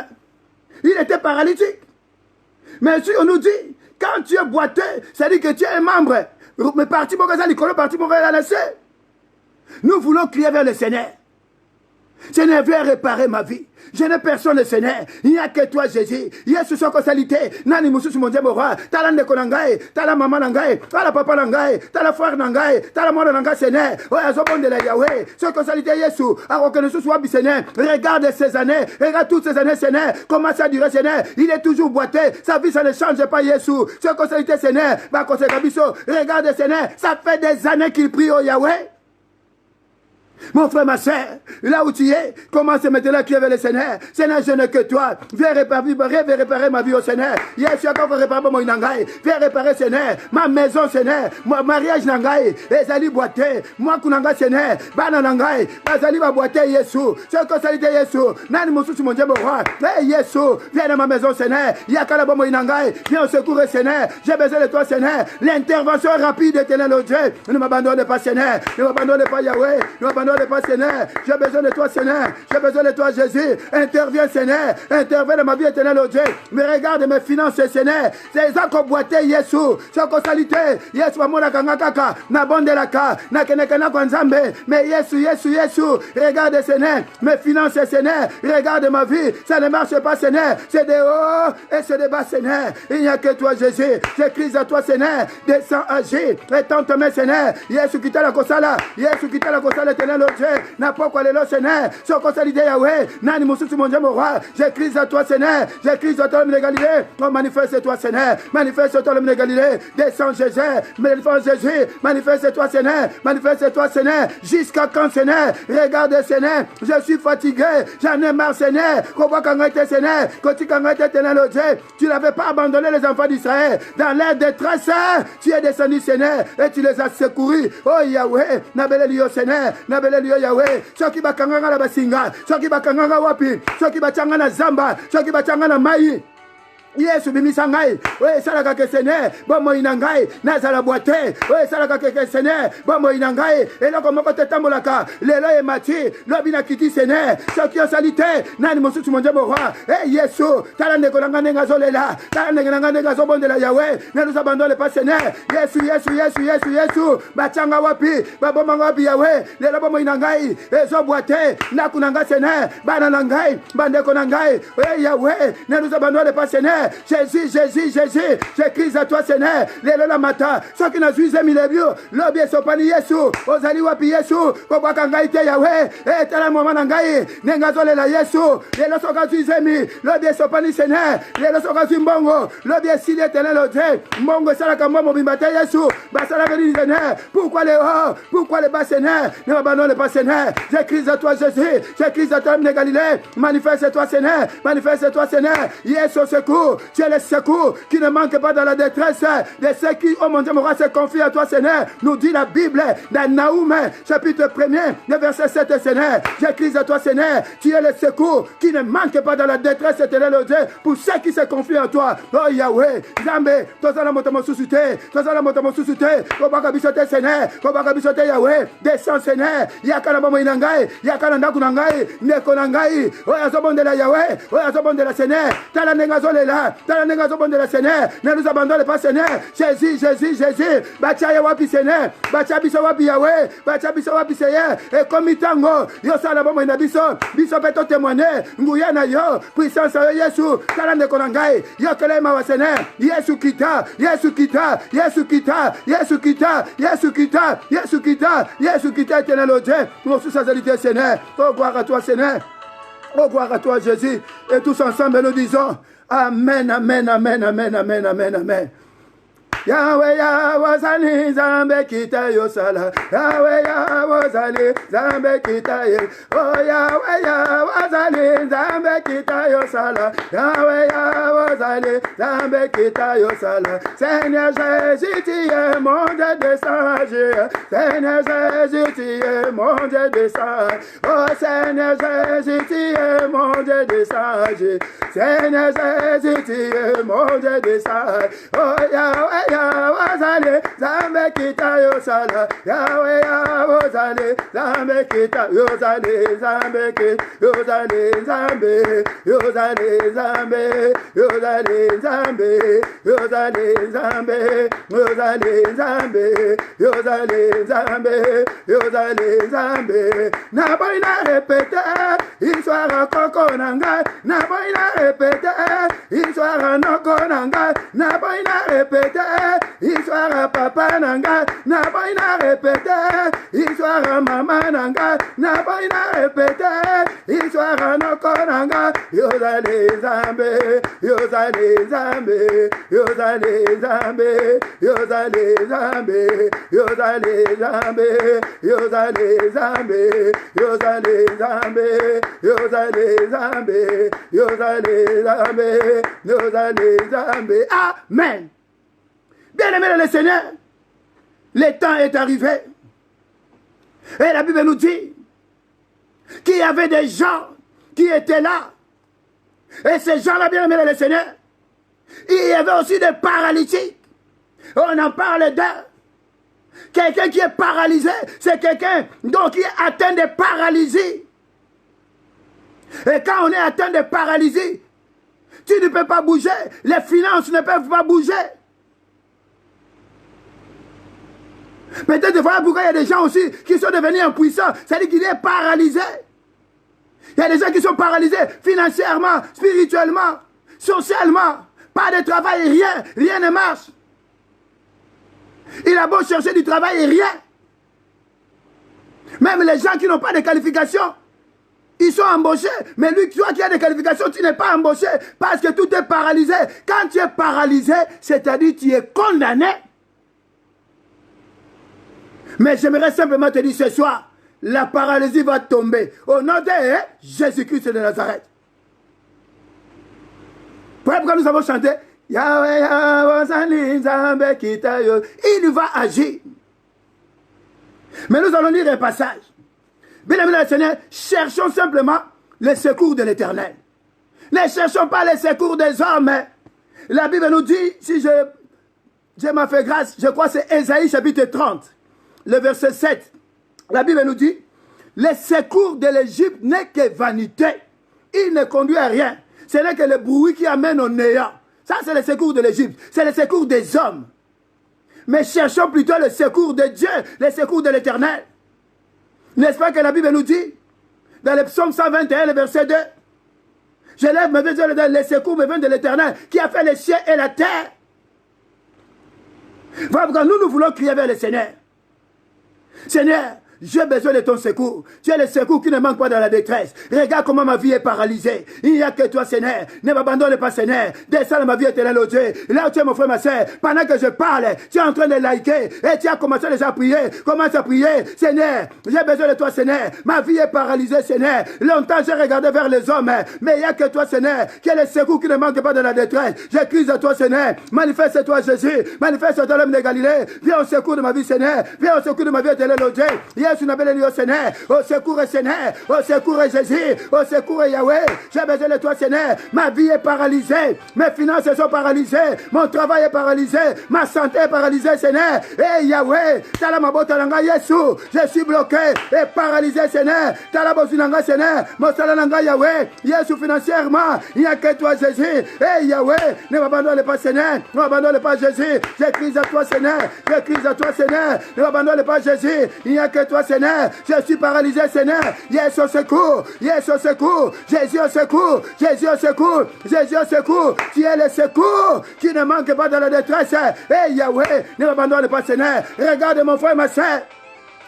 il était paralytique. Mais si on nous dit, quand tu es boiteux, ça dit que tu es un membre. Mais parti pour que ça, Nicolas, parti pour que ça laisse. Nous voulons crier vers le Seigneur. Seigneur, viens réparer ma vie. Je n'ai personne, Seigneur. Il n'y a que toi, Jésus. Yesu soko salité. Nani mususu mon Dieu mora. T'as la ndeko nangaye. T'as la maman nangaye. T'as la papa nangaye. T'as la frère nangaye. T'as la mère nangaye, Seigneur. Ouais, azobon de la Yahweh. Soko salité Yesu. A reconnaissance soit bi Seigneur. Regarde ces années. Regarde toutes ces années, Seigneur. Comment ça durer, Seigneur. Il est toujours boiteux. Sa vie, ça ne change pas, Yesu. Soko salité, Seigneur. Bah, regarde, Seigneur. Ça fait des années qu'il prie au Yahweh. Mon frère, ma soeur, là où tu es, commence maintenant à crier vers le Seigneur. Seigneur, je n'ai que toi. Viens réparer ma vie au Seigneur. Yes, tu as encore réparer mon nangaï. Viens réparer, Seigneur. Ma maison, Seigneur. Mon mariage nangaï. Ezali boité. Moi, kunanga, Seigneur. Bana nangaï. Ezali va boité, Yesu. C'est que salité, Yesu. Nani moussu, mon Dieu, mon roi. Hey, Yesu. Viens dans ma maison, Seigneur. Yakala bon nangaï. Viens au secours, Seigneur. J'ai besoin de toi, Seigneur. L'intervention rapide, éternel, oh Dieu. Ne m'abandonne pas, Seigneur. Ne m'abandonne pas, Yahweh. Ne m'abandonne pas, Seigneur. J'ai besoin de toi, Seigneur. J'ai besoin de toi, Jésus. Interviens, Seigneur. Interviens dans ma vie éternelle, oh Dieu. Mais regarde mes finances, Seigneur. C'est ça qu'on boitait, Yesu. C'est qu'on salité. Yesu, amona kangakaka. Na bonde la ka. Na kenekana kwa nzambe. Mais Yesu. Regarde, Seigneur. Mes finances, Seigneur. Regarde ma vie. Ça ne marche pas, Seigneur. C'est des hauts et c'est des bas, Seigneur. Il n'y a que toi, Jésus. Je crie à toi, Seigneur. Descends, agis. Étends ta main, Seigneur. Yesu, quitte la kosala. Yesu, quitte la kosala, éternel. éternel Dieu, n'importe quoi le Seigneur, sur consolidé Yahweh, Nani Moussou, mon Dieu, mon roi, j'écris à toi, Seigneur, j'écris à toi, l'homme de Galilée, oh, manifeste-toi, Seigneur, manifeste-toi, l'homme de Galilée, descends Jésus, manifeste-toi, Seigneur, manifeste-toi, Seigneur, jusqu'à quand, Seigneur, regarde, Seigneur, je suis fatigué, j'en ai marre, Seigneur, qu'on voit quand était, Seigneur, quand tu étais, éternel Dieu, tu n'avais pas abandonné les enfants d'Israël, dans leur détresse, tu es descendu, Seigneur, et tu les as secourus, oh Yahweh, nabele liyo, Seigneur, nabele liyo, Yahweh, soki bakanganga la basinga, soki bakanganga wapi, soki bachanga na zamba, soki bachanga na mai, Yesu bimisa ngai, we salaka ke Seigneur, bomo inangai, na sala boite, we salaka ke Seigneur, bomo inangai, eloko moko te tambolaka, lelo e mati, lobi na kiti Seigneur, soki osalite, nani mosusu monje borwa, Yesu, tala ndeko nanga nenga zolela, tala ndeko nanga nenga zobondela Yahweh, ne nous abandonne pas Seigneur, Yesu, bachanga wapi, baboma wapi Yahweh, lelo bomo inangai, ezo boite, naku nanga Seigneur, bana nangai, bandeko nangai, Yahweh, ne nous abandonne pas Seigneur, Jésus, j'écris à toi, Seigneur, lelo la mata, ceux qui n'a juisé milébio, l'obie sopani Yesu, ozali wapi Yesu, kobaka ngai te Yahweh, tala moma nangai, nengazole la Yesu, lelo soka juisé mi, l'obie sopani Seigneur, lelo soka zimbongo, l'obie sili éternel odieu, mbongo salaka momo bimbate Yesu, basala veni Seigneur, pourquoi les hauts, pourquoi les bas Seigneur, ne m'abandonne pas Seigneur, j'écris à toi Jésus, j'écris à toi de Galilée, manifeste-toi Seigneur, Yesu secours, tu es le secours qui ne manque pas dans la détresse de ceux qui, oh mon Dieu, mon roi, se confient à toi, Seigneur. Nous dit la Bible dans Naoum, chapitre 1er, le verset 7, Seigneur. J'écris à toi, Seigneur, tu es le secours qui ne manque pas dans la détresse, éternel Dieu, pour ceux qui se confient à toi. Oh Yahweh, Zambé, toi la moto suscité, Kobaka bisote, Seigneur, Kobaka bisote, Yahweh, descends, Seigneur, Yakana Bomo Inangai, Yakana Ndakunangai, Nekonangai, oh Azobon de la Yahweh, oh Azobon de la Seigneur, Talanengazole là. Dans la négation de la Seigneur, ne nous abandonne pas Seigneur, Jésus, Bachaya wapi Seigneur, Bacha biso wapi Yahweh, Bacha biso wapi Seigneur, et comme itango, yo sala bomo ina biso peto témoigner, nguya na yo, puissance à Yesu, talande konangai, yo kelema wa Seigneur, Yesu kita, éternel Dieu, nous sous sa qualité Seigneur, oh gloire à toi Seigneur, oh gloire à toi Jésus, et tous ensemble nous disons, Amen. Yahweh Yahweh Zambe kita yosala. Yahweh Yahweh Zambe kita yosala. Oh Yahweh Yahweh Zambe kita yosala. Yahweh Yahweh Zambe kita yosala. Seigneur Jésus, tu es mon Dieu de sage. Seigneur Jésus, tu es mon Dieu de sage. Oh Seigneur Jésus, tu es mon Dieu de sage. Seigneur Jésus, tu es mon Dieu de sage. Oh Yahweh Yahweh Zambe kita yosala. Yahweh Yahweh Zambe kita yosale. Zambe kita yosale. Zambe yosale. Zambe yosale. Zambe yosale. Zambe yosale. Zambe yosale. Zambe yosale. Zambe na boina répéter histoire koko nanga. Na boina répéter histoire noko nanga. Na boina répéter histoire papa nanga, na boina répéter histoire maman nanga, na boina répéter histoire noko nanga. Yozale Zambe, Yozale Zambe, Yozale Zambe, Yozale Zambe, Yozale Zambe, Yozale Zambe, Yozale Zambe, Yozale Zambe, Yozale Zambe, Yozale Zambe. Amen. Bien-aimés dans le Seigneur, le temps est arrivé. Et la Bible nous dit qu'il y avait des gens qui étaient là. Et ces gens-là, bien-aimés dans le Seigneur, il y avait aussi des paralytiques. On en parle d'un. Quelqu'un qui est paralysé, c'est quelqu'un donc qui est atteint de paralysie. Et quand on est atteint de paralysie, tu ne peux pas bouger. Les finances ne peuvent pas bouger. Peut-être voilà pourquoi il y a des gens aussi qui sont devenus impuissants. C'est-à-dire qu'il est paralysé. Il y a des gens qui sont paralysés financièrement, spirituellement, socialement. Pas de travail, rien ne marche. Il a beau chercher du travail et rien. Même les gens qui n'ont pas de qualifications, ils sont embauchés. Mais lui, toi qui as des qualifications, tu n'es pas embauché parce que tout est paralysé. Quand tu es paralysé, c'est-à-dire tu es condamné. Mais j'aimerais simplement te dire ce soir, la paralysie va tomber. Au nom de Jésus-Christ de Nazareth. Pourquoi nous avons chanté Yahweh, il va agir. Mais nous allons lire un passage. Bien-aimés dans le Seigneur, cherchons simplement les secours de l'Éternel. Ne cherchons pas les secours des hommes. La Bible nous dit, si Dieu m'a fait grâce, je crois que c'est Ésaïe chapitre 30, le verset 7. La Bible nous dit, les secours de l'Égypte n'est que vanité. Il ne conduit à rien. Ce n'est que le bruit qui amène au néant. Ça, c'est le secours de l'Égypte. C'est le secours des hommes. Mais cherchons plutôt le secours de Dieu, le secours de l'Éternel. N'est-ce pas que la Bible nous dit, dans le psaume 121, le verset 2, je lève mes yeux, les secours me viennent de l'Éternel, qui a fait les cieux et la terre. Voilà pourquoi nous voulons crier vers le Seigneur. Seigneur, j'ai besoin de ton secours. Tu es le secours qui ne manque pas dans la détresse. Regarde comment ma vie est paralysée. Il n'y a que toi, Seigneur. Ne m'abandonne pas, Seigneur. Descends dans ma vie éternelle, oh Dieu. Là où tu es, mon frère, ma soeur, pendant que je parle, tu es en train de liker et tu as commencé déjà à prier. Commence à prier. Seigneur, j'ai besoin de toi, Seigneur. Ma vie est paralysée, Seigneur. Longtemps, j'ai regardé vers les hommes, mais il n'y a que toi, Seigneur, qui est le secours qui ne manque pas dans la détresse. Je crie à toi, Seigneur. Manifeste-toi, Jésus. Manifeste-toi, l'homme de Galilée. Viens au secours de ma vie, Seigneur. Viens au secours de ma vie éternelle, oh Dieu. Jésus n'appelle le Seigneur, au secours Seigneur, au secours Jésus, au secours Yahweh. J'ai besoin de toi, Seigneur. Ma vie est paralysée, mes finances sont paralysées, mon travail est paralysé, ma santé est paralysée, Seigneur. Et Yahweh, Talamabo Talanga Yesu, je suis bloqué et paralysé, Seigneur. Talabozinanga, Seigneur, Mosalananga Yahweh, Yesu financièrement, il n'y a que toi, Jésus. Et Yahweh, ne m'abandonne pas, Seigneur, ne m'abandonne pas, Jésus. Je crie à toi, Seigneur, je crie à toi, Seigneur, ne m'abandonne pas, Jésus. Il n'y a que toi, Seigneur. Je suis paralysé, Seigneur. Yes au secours. Yes au secours. Jésus au secours. Jésus au secours. Jésus au secours. Tu es le secours qui ne manque pas dans la détresse. Et Yahweh, ne m'abandonne pas, Seigneur. Regarde mon frère, ma soeur.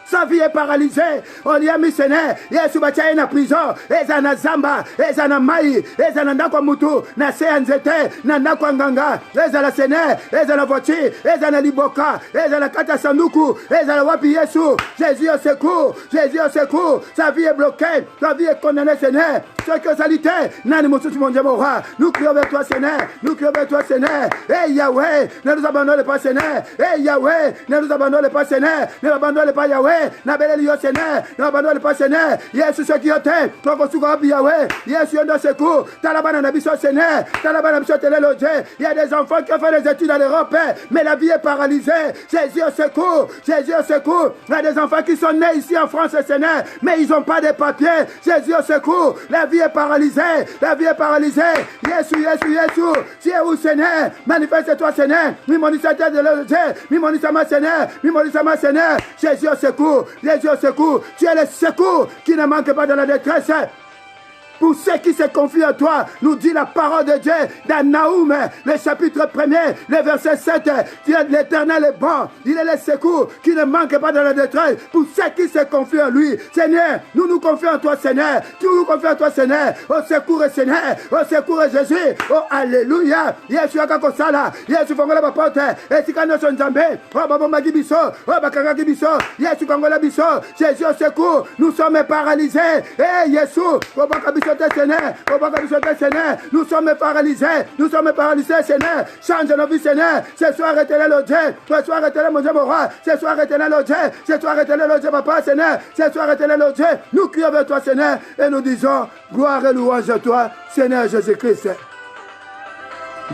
Sa vie est paralysée. On lui a mis, Seigneur. Yesu batia na prison. Eza na zamba. Eza na mai. Eza na ndako mutu. Na se anzete. Na ndako nganga. Eza la Seigneur. Eza na voiture. Eza na liboka. Eza na kata sanduku. Eza na wapi Yesu. Jésus au secours. Jésus au secours. Sa vie est bloquée. Sa vie est condamnée, Seigneur. Sexualité. Nani musutu mon Dieu, mon roi. Nous crions vers toi, Seigneur. Nous crions vers toi, Seigneur. Eh Yahweh. Ne nous abandonne pas, Seigneur. Eh Yahweh. Ne nous abandonne pas, Seigneur. Ne nous abandonne pas, Yahweh. N'abandonne pas, Seigneur. N'abandonne pas, Seigneur. Yesu ce qui était. Donc on se Yahweh. Yesu on donne secours. Talabana nabiso, Seigneur. Talabana nabiso telelodje. Il y a des enfants qui ont fait des études en Europe, mais la vie est paralysée. Jésus au secours. Jésus au secours. Il y a des enfants qui sont nés ici en France, Seigneur, mais ils n'ont pas de papiers. Jésus au secours. La vie est paralysée. La vie est paralysée. Yesu, Yesu, Yesu. Tu es où, Seigneur? Manifeste-toi, Seigneur. Mimonisate de l'odje. Mimonisama, Seigneur. Mimonisama, Seigneur. Jésus au secours. Jésus au secours. Tu es le secours qui ne manque pas de la détresse. Pour ceux qui se confient à toi, nous dit la parole de Dieu dans Naoum, le chapitre 1er, le verset 7. L'Éternel est bon, il est le secours qui ne manque pas de la détresse. Pour ceux qui se confient en lui, Seigneur, nous nous confions en toi, Seigneur. Tu nous confies en toi, Seigneur. Au secours, Seigneur. Au secours, Jésus. Oh, alléluia. Yesu akakosala. Yesu fongola bapote. Yesu kano son jambe. Oh, babomba gibiso. Oh, bakanga gibiso. Yesu kongola biso. Jésus au secours. Nous sommes paralysés. Eh, Yesu. Oh, bakabiso. Seigneur, nous sommes paralysés, Seigneur. Change nos vies, Seigneur. Ce soir, éternel, oh Dieu. Ce soir, éternel, mon Dieu, mon roi. Ce soir, éternel, oh Dieu. Ce soir, éternel, oh Dieu, papa, Seigneur. Ce soir, éternel, oh Dieu. Nous crions vers toi, Seigneur, et nous disons gloire et louange à toi, Seigneur Jésus-Christ.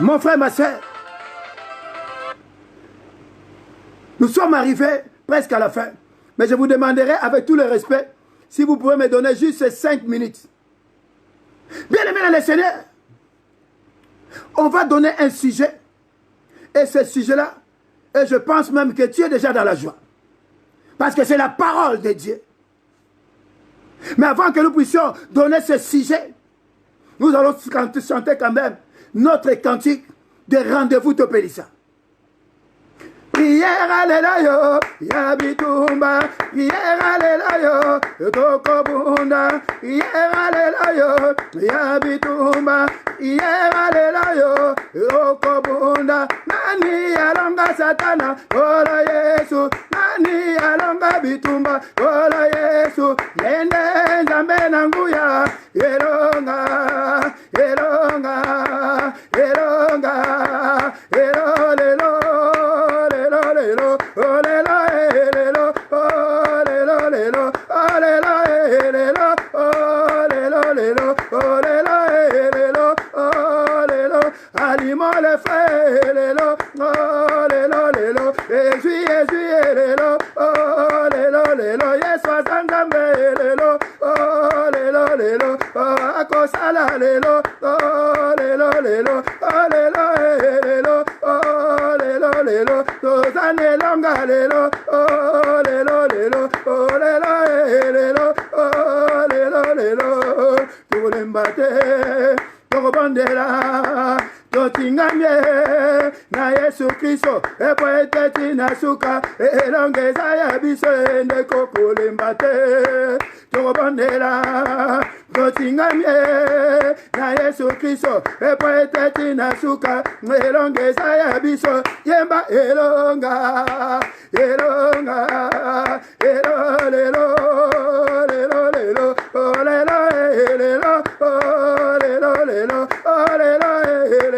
Mon frère, ma soeur, nous sommes arrivés presque à la fin. Mais je vous demanderai, avec tout le respect, si vous pouvez me donner juste 5 minutes. Bien-aimé dans le Seigneur, on va donner un sujet. Et ce sujet-là, et je pense même que tu es déjà dans la joie. Parce que c'est la parole de Dieu. Mais avant que nous puissions donner ce sujet, nous allons chanter quand même notre cantique de rendez-vous t'obéissant. Prière alléluia, ya bitumba. Prière alléluia, tokobunda. Prière alléluia, ya bitumba. Prière alléluia, tokobunda. Nani alonga satana, kola Yesu. Nani alonga bitumba, kola Yesu. Yende nzambe nanguya, elonga, elonga, elonga, elolelo. Aliment le feu, lélo, oh lélo, lélo, essuie, lélo, oh lélo, lélo, yeswa sangambe, lélo, oh lélo, lélo, oh akosala, lélo, oh lélo, lélo, oh lélo, lélo, oh lélo, lélo, tozane longa, lélo, oh lélo, lélo, oh lélo, lélo, oh lélo, lélo, tulembate, tokobandela. Totingamye na Yesu Kristo epoeteti na suka elongeza ya biso ende kokulembate tokobondela. Totingamye na Yesu Kristo epoeteti na suka elongeza ya biso yemba elonga elonga elolelo lelo lelo olelo elelo olelo lelo olelo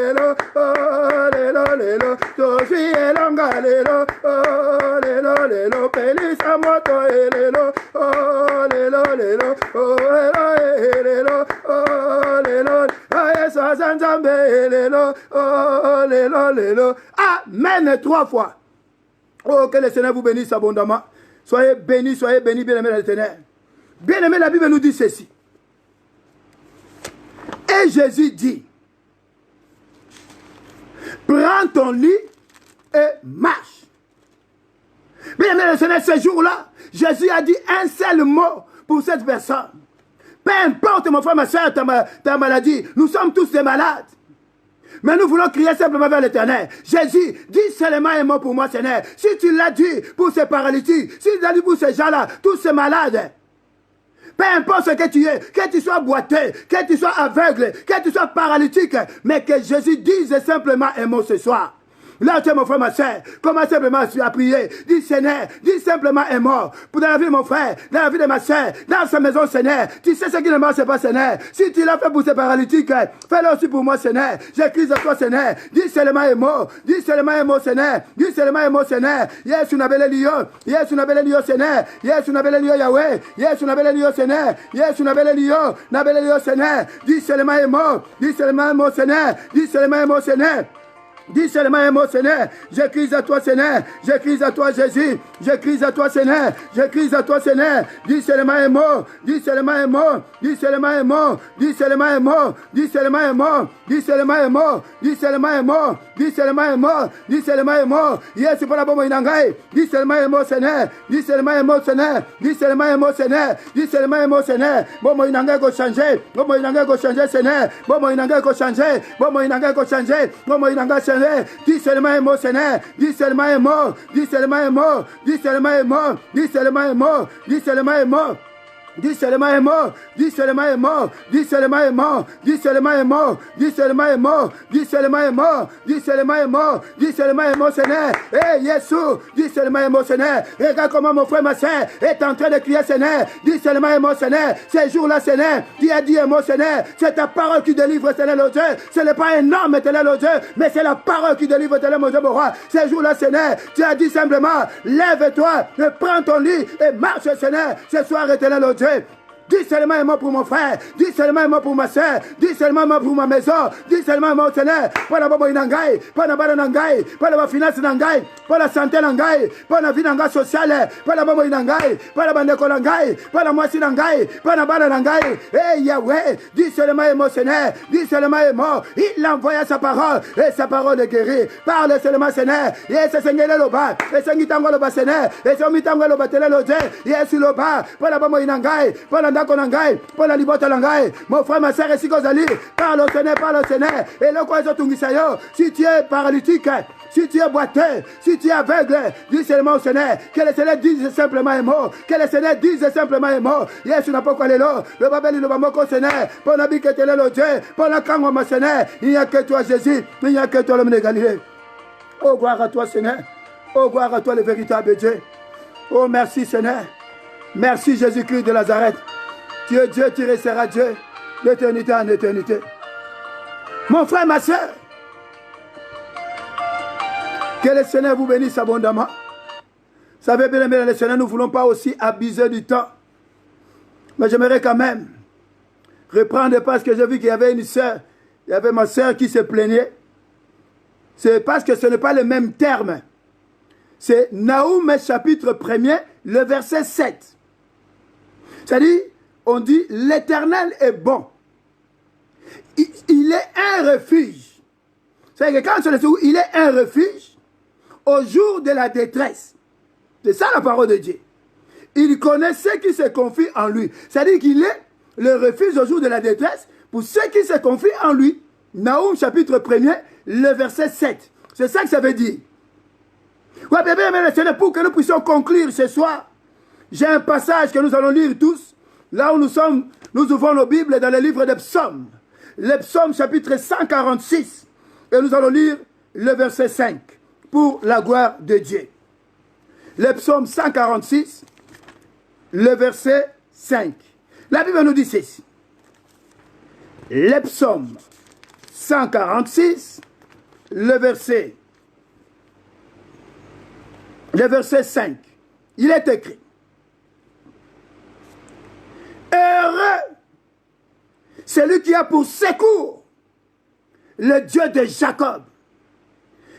lelo, oh lelo lelo, tosi elonga lelo, oh lelo lelo, pelisa moto lelo, oh lelo lelo, oh lelo lelo, oh lelo, ayesa zanzambe lelo, oh lelo lelo. Amen 3 fois. Oh, que le Seigneur vous bénisse abondamment. Soyez bénis, bien-aimés dans le Seigneur. Bien-aimés, la Bible nous dit ceci. Et Jésus dit, prends ton lit et marche. Bien aimé le Seigneur, ce jour-là, Jésus a dit un seul mot pour cette personne. Peu importe, mon frère, ma soeur, ta maladie, nous sommes tous des malades. Mais nous voulons crier simplement vers l'Éternel. Jésus, dis seulement un mot pour moi, Seigneur. Si tu l'as dit pour ces paralytiques, si tu l'as dit pour ces gens-là, tous ces malades, peu importe ce que tu es, que tu sois boiteux, que tu sois aveugle, que tu sois paralytique, mais que Jésus dise simplement un mot ce soir. Là, tu es mon frère, ma soeur, commence simplement à prier. Dis Seigneur, dis simplement un mot. Pour dans la vie de mon frère, dans la vie de ma soeur, dans sa maison, Seigneur. Tu sais ce qui ne marche pas, Seigneur. Si tu l'as fait pour ces paralytiques, fais-le aussi pour moi, Seigneur. J'écris à toi, Seigneur. Dis seulement un mot. Dis seulement un mot, Seigneur. Dis seulement un mot, Seigneur. Yes, on appelle Lyon. Yes, on appelle Lyon, Seigneur. Yes, on appelle Lyon, Yahweh. Yes, on appelle Lyon, Seigneur. Yes, on appelle Lyon. On appelle Lyon, Seigneur. Dis seulement un mot. Dis seulement un mot, Seigneur. Dis seulement un mot, Seigneur. Dis seulement un mot, Seigneur. Je crie à toi, Seigneur. Je crie à toi, Jésus. Je crie à toi, Seigneur. Je crie à toi, Seigneur. Dis seulement un mot. Dis seulement un mot. Dis seulement un mot. Dis seulement un mot. Dis seulement un mot. Dis seulement un mot. Dis seulement un mot. Dis seulement un mot. Dis seulement un mot. Yes, pour la bombe inangai. Dis seulement un mot, Seigneur. Dis seulement un mot, Seigneur. Dis seulement un mot, Seigneur. Dis seulement un mot, Seigneur. Bombe inangai go changer. Bombe inangai go changer, Seigneur. Bombe inangai go changer. Bombe inangai go changer. Bombe inangai changer. Dis seulement un mot, Seigneur. Dis seulement un mot. Dis seulement un mot. Dis seulement un mot. Dis seulement un mot. Dis seulement un mot. Dis seulement un mot, dis seulement un mot, dis seulement un mot, dis seulement un mot, dis seulement un mot, dis seulement un mot, dis seulement un mot, dis seulement un mot, Seigneur. Eh, Yeshua, dis seulement un mot, Seigneur. Regarde comment mon frère, ma soeur est en train de crier, Seigneur. Dis seulement un mot, Seigneur. Ces jours-là, Seigneur, tu as dit un mot, Seigneur. C'est ta parole qui délivre, Seigneur, le Dieu. Ce n'est pas un homme, Seigneur, le Dieu, mais c'est la parole qui délivre, Seigneur, mon Dieu, mon roi. Ces jours-là, Seigneur, tu as dit simplement, lève-toi, prends ton lit et marche, Seigneur. Ce soir, Éternel, le Dieu. Dis seulement un mot pour mon frère. Dis seulement un mot pour ma soeur. Dis seulement un mot pour ma maison. Dis seulement un mot, Seigneur. Pour la bobo nangai, pour la bala nangai, pour la finance nangai, pour la santé nangai, pour la vie nangai sociale, pour la bobo nangai, pour la bandeko nangai, pour la moitié nangai, pour la bala nangai. Eh Yahweh, dis seulement un mot, Seigneur. Dis seulement un mot. Il envoya sa parole et sa parole est guérie. Parle seulement, Seigneur. Yes, Seigneur le bas. Et Seigneur tango le bas, Seigneur. Et Seigneur tango le bas, Seigneur le Dieu. Yes, le bas. Pour la bobo nangai, pour la ndako na ngai mpo na libota na ngai. Mon frère, ma sœur, esika ozali, parle au Seigneur, parle au Seigneur. Eloko ezotungisa yo. Si tu es paralytique, si tu es boiteux, si tu es aveugle, dis seulement au Seigneur. Que le Seigneur dise simplement un mot. Que le Seigneur dise simplement un mot. Yesu n'a pas quoi le lo. Le babeli le bamoko Seigneur. Pour n'habiter que tu es le Dieu. Pour la kango ma Seigneur. Il n'y a que toi Jésus. Il n'y a que toi l'homme de Galilée. Oh gloire à toi Seigneur. Oh gloire à toi le véritable Dieu. Oh merci Seigneur. Merci Jésus-Christ de Nazareth. Tu es Dieu, tu resteras Dieu d'éternité en éternité. Mon frère, ma soeur, que le Seigneur vous bénisse abondamment. Vous savez, bien aimé, le Seigneur, nous ne voulons pas aussi abuser du temps. Mais j'aimerais quand même reprendre parce que j'ai vu qu'il y avait une soeur, il y avait ma soeur qui se plaignait. C'est parce que ce n'est pas le même terme. C'est Naoum chapitre 1er, le verset 7. C'est-à-dire, on dit, l'Éternel est bon. Il est un refuge. C'est-à-dire que quand on dit, il est un refuge au jour de la détresse. C'est ça la parole de Dieu. Il connaît ceux qui se confient en lui. C'est-à-dire qu'il est le refuge au jour de la détresse pour ceux qui se confient en lui. Naoum chapitre 1er, le verset 7. C'est ça que ça veut dire. Ouais, bébé, mais le Seigneur, pour que nous puissions conclure ce soir, j'ai un passage que nous allons lire tous. Là où nous sommes, nous ouvrons nos Bibles dans le livre des psaumes. Le psaume chapitre 146. Et nous allons lire le verset 5 pour la gloire de Dieu. Le psaume 146, le verset 5. La Bible nous dit ceci. Le psaume 146, le verset 5. Il est écrit. Heureux celui qui a pour secours le Dieu de Jacob,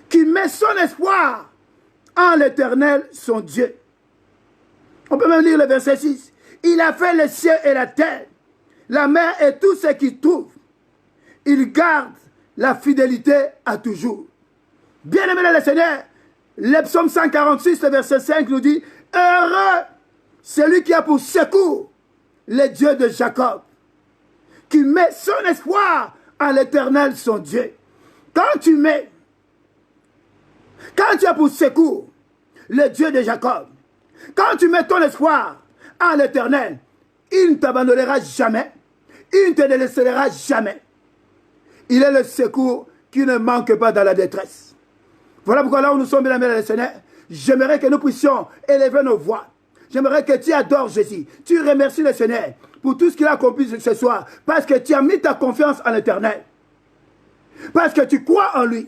qui met son espoir en l'Éternel, son Dieu. On peut même lire le verset 6. Il a fait les cieux et la terre, la mer et tout ce qui trouve. Il garde la fidélité à toujours. Bien-aimé le Seigneur, le psaume 146, le verset 5 nous dit, heureux celui qui a pour secours le Dieu de Jacob, qui met son espoir en l'Éternel, son Dieu. Quand tu as pour secours le Dieu de Jacob, quand tu mets ton espoir en l'Éternel, il ne t'abandonnera jamais, il ne te délaissera jamais. Il est le secours qui ne manque pas dans la détresse. Voilà pourquoi là où nous sommes, bien aimés, le Seigneur, j'aimerais que nous puissions élever nos voix. J'aimerais que tu adores Jésus. Tu remercies le Seigneur pour tout ce qu'il a accompli ce soir. Parce que tu as mis ta confiance en l'Éternel. Parce que tu crois en lui.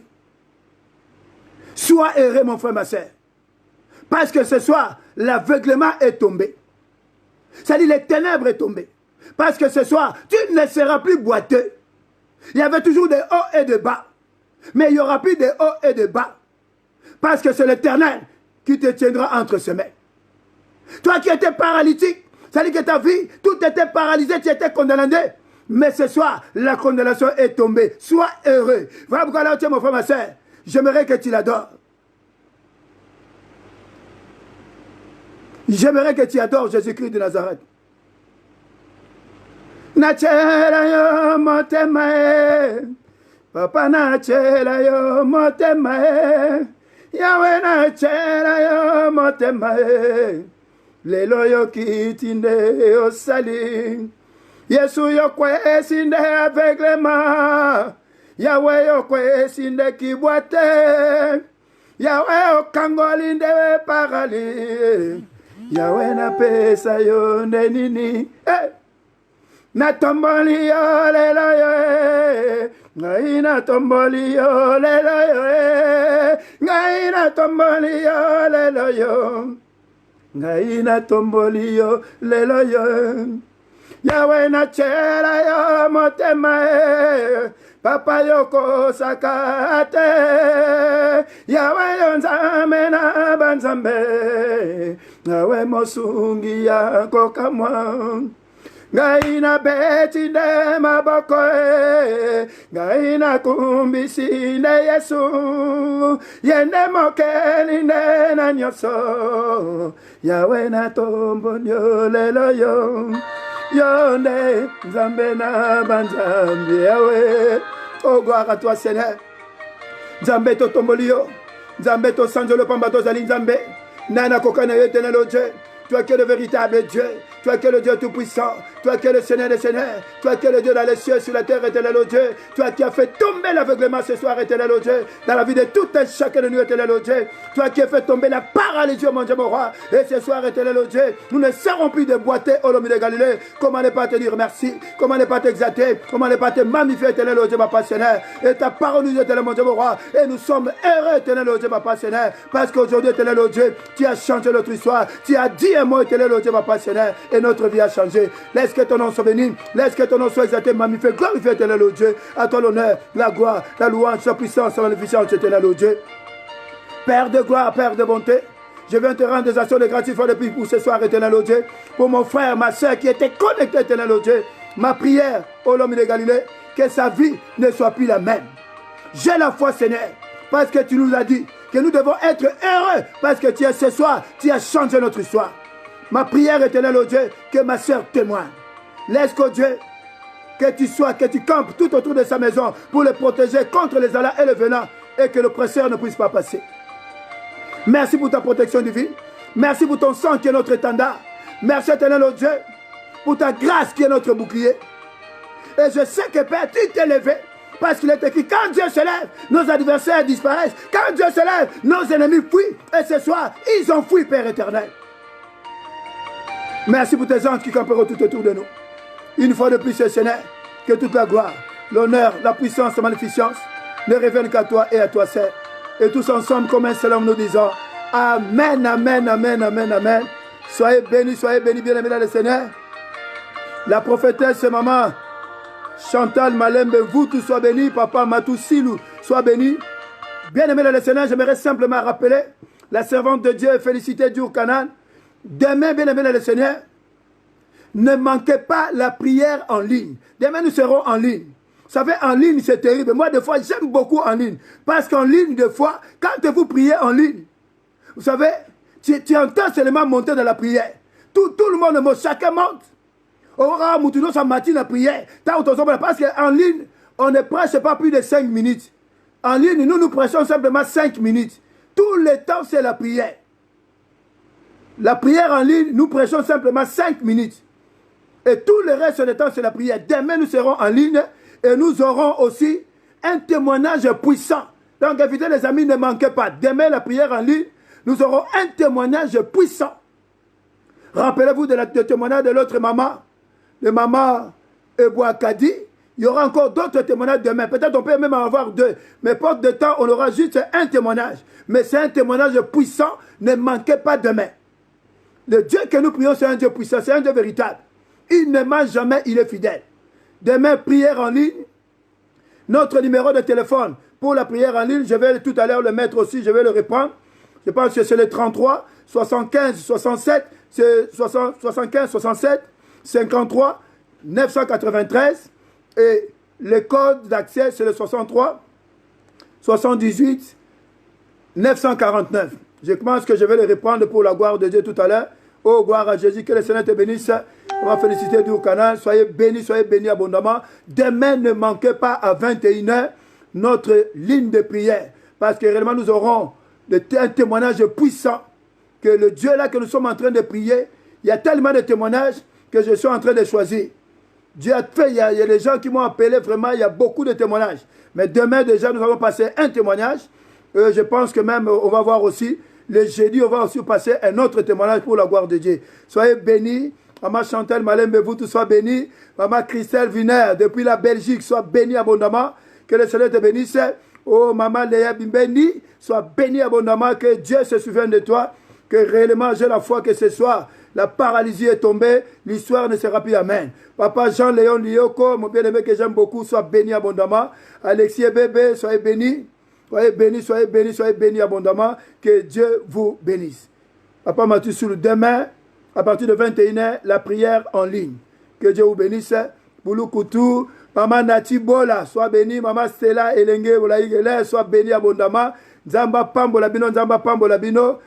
Sois heureux, mon frère, ma soeur. Parce que ce soir, l'aveuglement est tombé. C'est-à-dire les ténèbres sont tombées. Parce que ce soir, tu ne seras plus boiteux. Il y avait toujours des hauts et des bas. Mais il n'y aura plus de hauts et de bas. Parce que c'est l'Éternel qui te tiendra entre ses mains. Toi qui étais paralytique, c'est-à-dire que ta vie, tout était paralysé, tu étais condamné. Mais ce soir, la condamnation est tombée. Sois heureux. Voilà pourquoi là, tu es mon frère, ma soeur. J'aimerais que tu l'adores. J'aimerais que tu adores Jésus-Christ de Nazareth. Nachela yo motema, Papa nachela yo motema, Yahweh nachela yo motema, lelo yo kitinde osali, Yesu yo kwesinde aveuglement, Yahweh yo kwesinde kibwate, Yahweh yo kangolinde parali, Yahweh na pesa yo nenini, na tomboli yo lelo yo, ngai na tomboli yo lelo yo, ngai na tomboli yo lelo yo, ngai na tomboli yo lelo yo, Yahweh na chela yo motema, Papa yo kosakate, Yahweh yo nzambe na banzambe, Yahweh mosungi ya kokamwa. Ngai na beti de maboko, ngai na kumbisi ne Yesu, yende mokeli ne na nyoso, Yahweh na tombo nyo lelo yo, Yonde, Nzambe na banzambe yawe. Oh, gloire à toi, Seigneur. Nzambe to tombolio. Nzambe to sanjolo pambato zali Nzambe. Nana kokana éternel au Dieu. Toi qui es le véritable Dieu. Toi qui es le Dieu tout-puissant. Toi qui es le Seigneur des Seigneurs. Toi qui es le Dieu dans les cieux, sur la terre, éternel au Dieu. Toi qui as fait tomber l'aveuglement ce soir, éternel au Dieu. Dans la vie de tout un chacun de nous, éternel au Dieu. Toi qui as fait tomber la paralysie, mon Dieu, mon roi. Et ce soir, éternel au Dieu, nous ne serons plus de boiter au Lomé de Galilée. Comment ne pas te dire merci? Comment ne pas t'exalter? Comment ne pas te magnifier, éternel au Dieu, ma passionnaire? Et ta parole nous, éternel, mon Dieu, mon roi. Et nous sommes heureux, éternel au Dieu, ma passionnaire. Parce qu'aujourd'hui, éternel au Dieu, tu as changé notre histoire. Tu as dit un mot, éternel au Dieu, ma passionnaire. Et notre vie a changé. Laisse que ton nom soit béni. Laisse que ton nom soit exalté, magnifié, glorifié, éternel au Dieu. À toi l'honneur, la gloire, la louange, la puissance, la magnificence, éternel au Dieu. Père de gloire, Père de bonté, je viens te rendre des actions de gratification depuis pour ce soir, éternel au Dieu. Pour mon frère, ma soeur qui était connecté, éternel au Dieu. Ma prière, ô l'homme de Galilée, que sa vie ne soit plus la même. J'ai la foi, Seigneur, parce que tu nous as dit que nous devons être heureux, parce que tu es ce soir, tu as changé notre histoire. Ma prière, éternel au Dieu, que ma soeur témoigne. Laisse qu'au Dieu, que tu campes tout autour de sa maison pour le protéger contre les alas et le venin et que l'oppresseur ne puisse pas passer. Merci pour ta protection divine. Merci pour ton sang qui est notre étendard. Merci, éternel au Dieu, pour ta grâce qui est notre bouclier. Et je sais que Père, tu t'es levé parce qu'il est écrit, quand Dieu se lève, nos adversaires disparaissent. Quand Dieu se lève, nos ennemis fuient. Et ce soir, ils ont fui, Père éternel. Merci pour tes anges qui camperont tout autour de nous. Une fois de plus, Seigneur, que toute la gloire, l'honneur, la puissance, la magnificence ne reviennent qu'à toi et à toi seul. Et tous ensemble, comme un seul homme, nous disons Amen, Amen, Amen, Amen, Amen. Soyez bénis, bien-aimés dans le Seigneur. La prophétesse, maman Chantal Malembe, vous tous soyez bénis. Papa Matou Silou, sois béni. Bien-aimés dans le Seigneur, j'aimerais simplement rappeler la servante de Dieu, Félicité Diourkanan. Demain, bien-aimés dans le Seigneur, ne manquez pas la prière en ligne. Demain, nous serons en ligne. Vous savez, en ligne, c'est terrible. Moi, des fois, j'aime beaucoup en ligne. Parce qu'en ligne, des fois, quand vous priez en ligne, vous savez, tu entends seulement monter dans la prière. Tout le monde monte, chacun monte. Aura Moutouno, ça matin la prière. Parce qu'en ligne, on ne prêche pas plus de 5 minutes. En ligne, nous prêchons simplement 5 minutes. Tout le temps, c'est la prière. La prière en ligne, nous prêchons simplement 5 minutes. Et tout le reste du temps, c'est la prière. Demain, nous serons en ligne et nous aurons aussi un témoignage puissant. Donc, évitez les amis, ne manquez pas. Demain, la prière en ligne, nous aurons un témoignage puissant. Rappelez-vous du témoignage de l'autre maman, de maman Ebouakadi. Il y aura encore d'autres témoignages demain. Peut-être on peut même en avoir 2. Mais pas de temps, on aura juste un témoignage. Mais c'est un témoignage puissant. Ne manquez pas demain. Le Dieu que nous prions, c'est un Dieu puissant, c'est un Dieu véritable. Il ne ment jamais, il est fidèle. Demain, prière en ligne. Notre numéro de téléphone pour la prière en ligne, je vais tout à l'heure le mettre aussi, je vais le reprendre. Je pense que c'est le 33 75 67, c'est 75 67 53 993. Et le code d'accès, c'est le 63 78 949. Je pense que je vais le reprendre pour la gloire de Dieu tout à l'heure. Oh, gloire à Jésus, que le Seigneur te bénisse. On va féliciter du canal. Soyez bénis abondamment. Demain, ne manquez pas à 21h notre ligne de prière. Parce que réellement, nous aurons un témoignage puissant. Que le Dieu là que nous sommes en train de prier, il y a tellement de témoignages que je suis en train de choisir. Dieu a fait, il y a des gens qui m'ont appelé, vraiment, il y a beaucoup de témoignages. Mais demain, déjà, nous allons passer un témoignage. Je pense que même, on va voir aussi. Le jeudi, on va aussi passer un autre témoignage pour la gloire de Dieu. Soyez bénis. Maman Chantal Malembe, vous tous soyez bénis. Maman Christelle Viner, depuis la Belgique, sois bénie abondamment. Que le Seigneur te bénisse. Oh, Maman Léa Bimbeni, sois bénie abondamment. Que Dieu se souvienne de toi. Que réellement, j'ai la foi que ce soir, la paralysie est tombée. L'histoire ne sera plus. Amen. Papa Jean-Léon Lioko, mon bien-aimé que j'aime beaucoup, sois béni abondamment. Alexis et Bébé, soyez bénis. Soyez bénis abondamment. Que Dieu vous bénisse. Papa Mathieu Soulou, demain, à partir de 21h, la prière en ligne. Que Dieu vous bénisse. Boulou Koutou, Maman Nati Bola, sois béni. Maman Stella Elenge, sois béni abondamment. Nzamba Pambo Labino.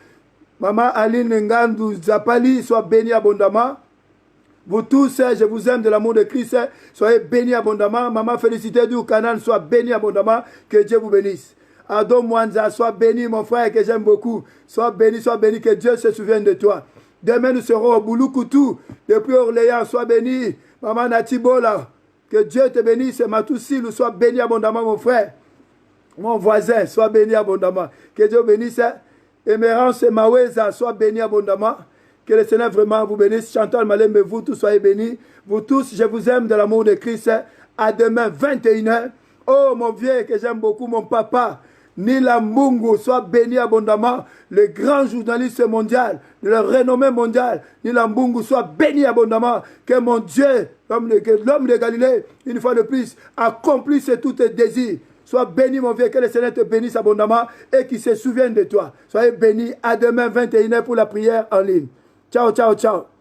Maman Aline Ngandou Zapali, sois béni abondamment. Vous tous, je vous aime de l'amour de Christ. Soyez bénis abondamment. Maman Félicité du Canaan, sois béni abondamment. Que Dieu vous bénisse. Adon Mwanza, sois béni, mon frère, que j'aime beaucoup. Sois béni, que Dieu se souvienne de toi. Demain, nous serons au Boulou-Koutou, depuis Orléans. Sois béni. Maman Natibola, que Dieu te bénisse. Matoussilou, sois béni abondamment, mon frère. Mon voisin, sois béni abondamment. Que Dieu bénisse. Émérance Maweza, sois béni abondamment. Que le Seigneur vraiment vous bénisse. Chantal Malem, vous tous soyez bénis. Vous tous, je vous aime de l'amour de Christ. À demain, 21h. Oh, mon vieux, que j'aime beaucoup, mon papa. Nila Mungu, sois béni abondamment. Le grand journaliste mondial, de la renommée mondiale. Nila Mungu, sois béni abondamment. Que mon Dieu, l'homme de Galilée, une fois de plus, accomplisse tous tes désirs. Sois béni, mon vieux, que le Seigneur te bénisse abondamment et qu'il se souvienne de toi. Soyez bénis. À demain, 21h pour la prière en ligne. Ciao, ciao, ciao.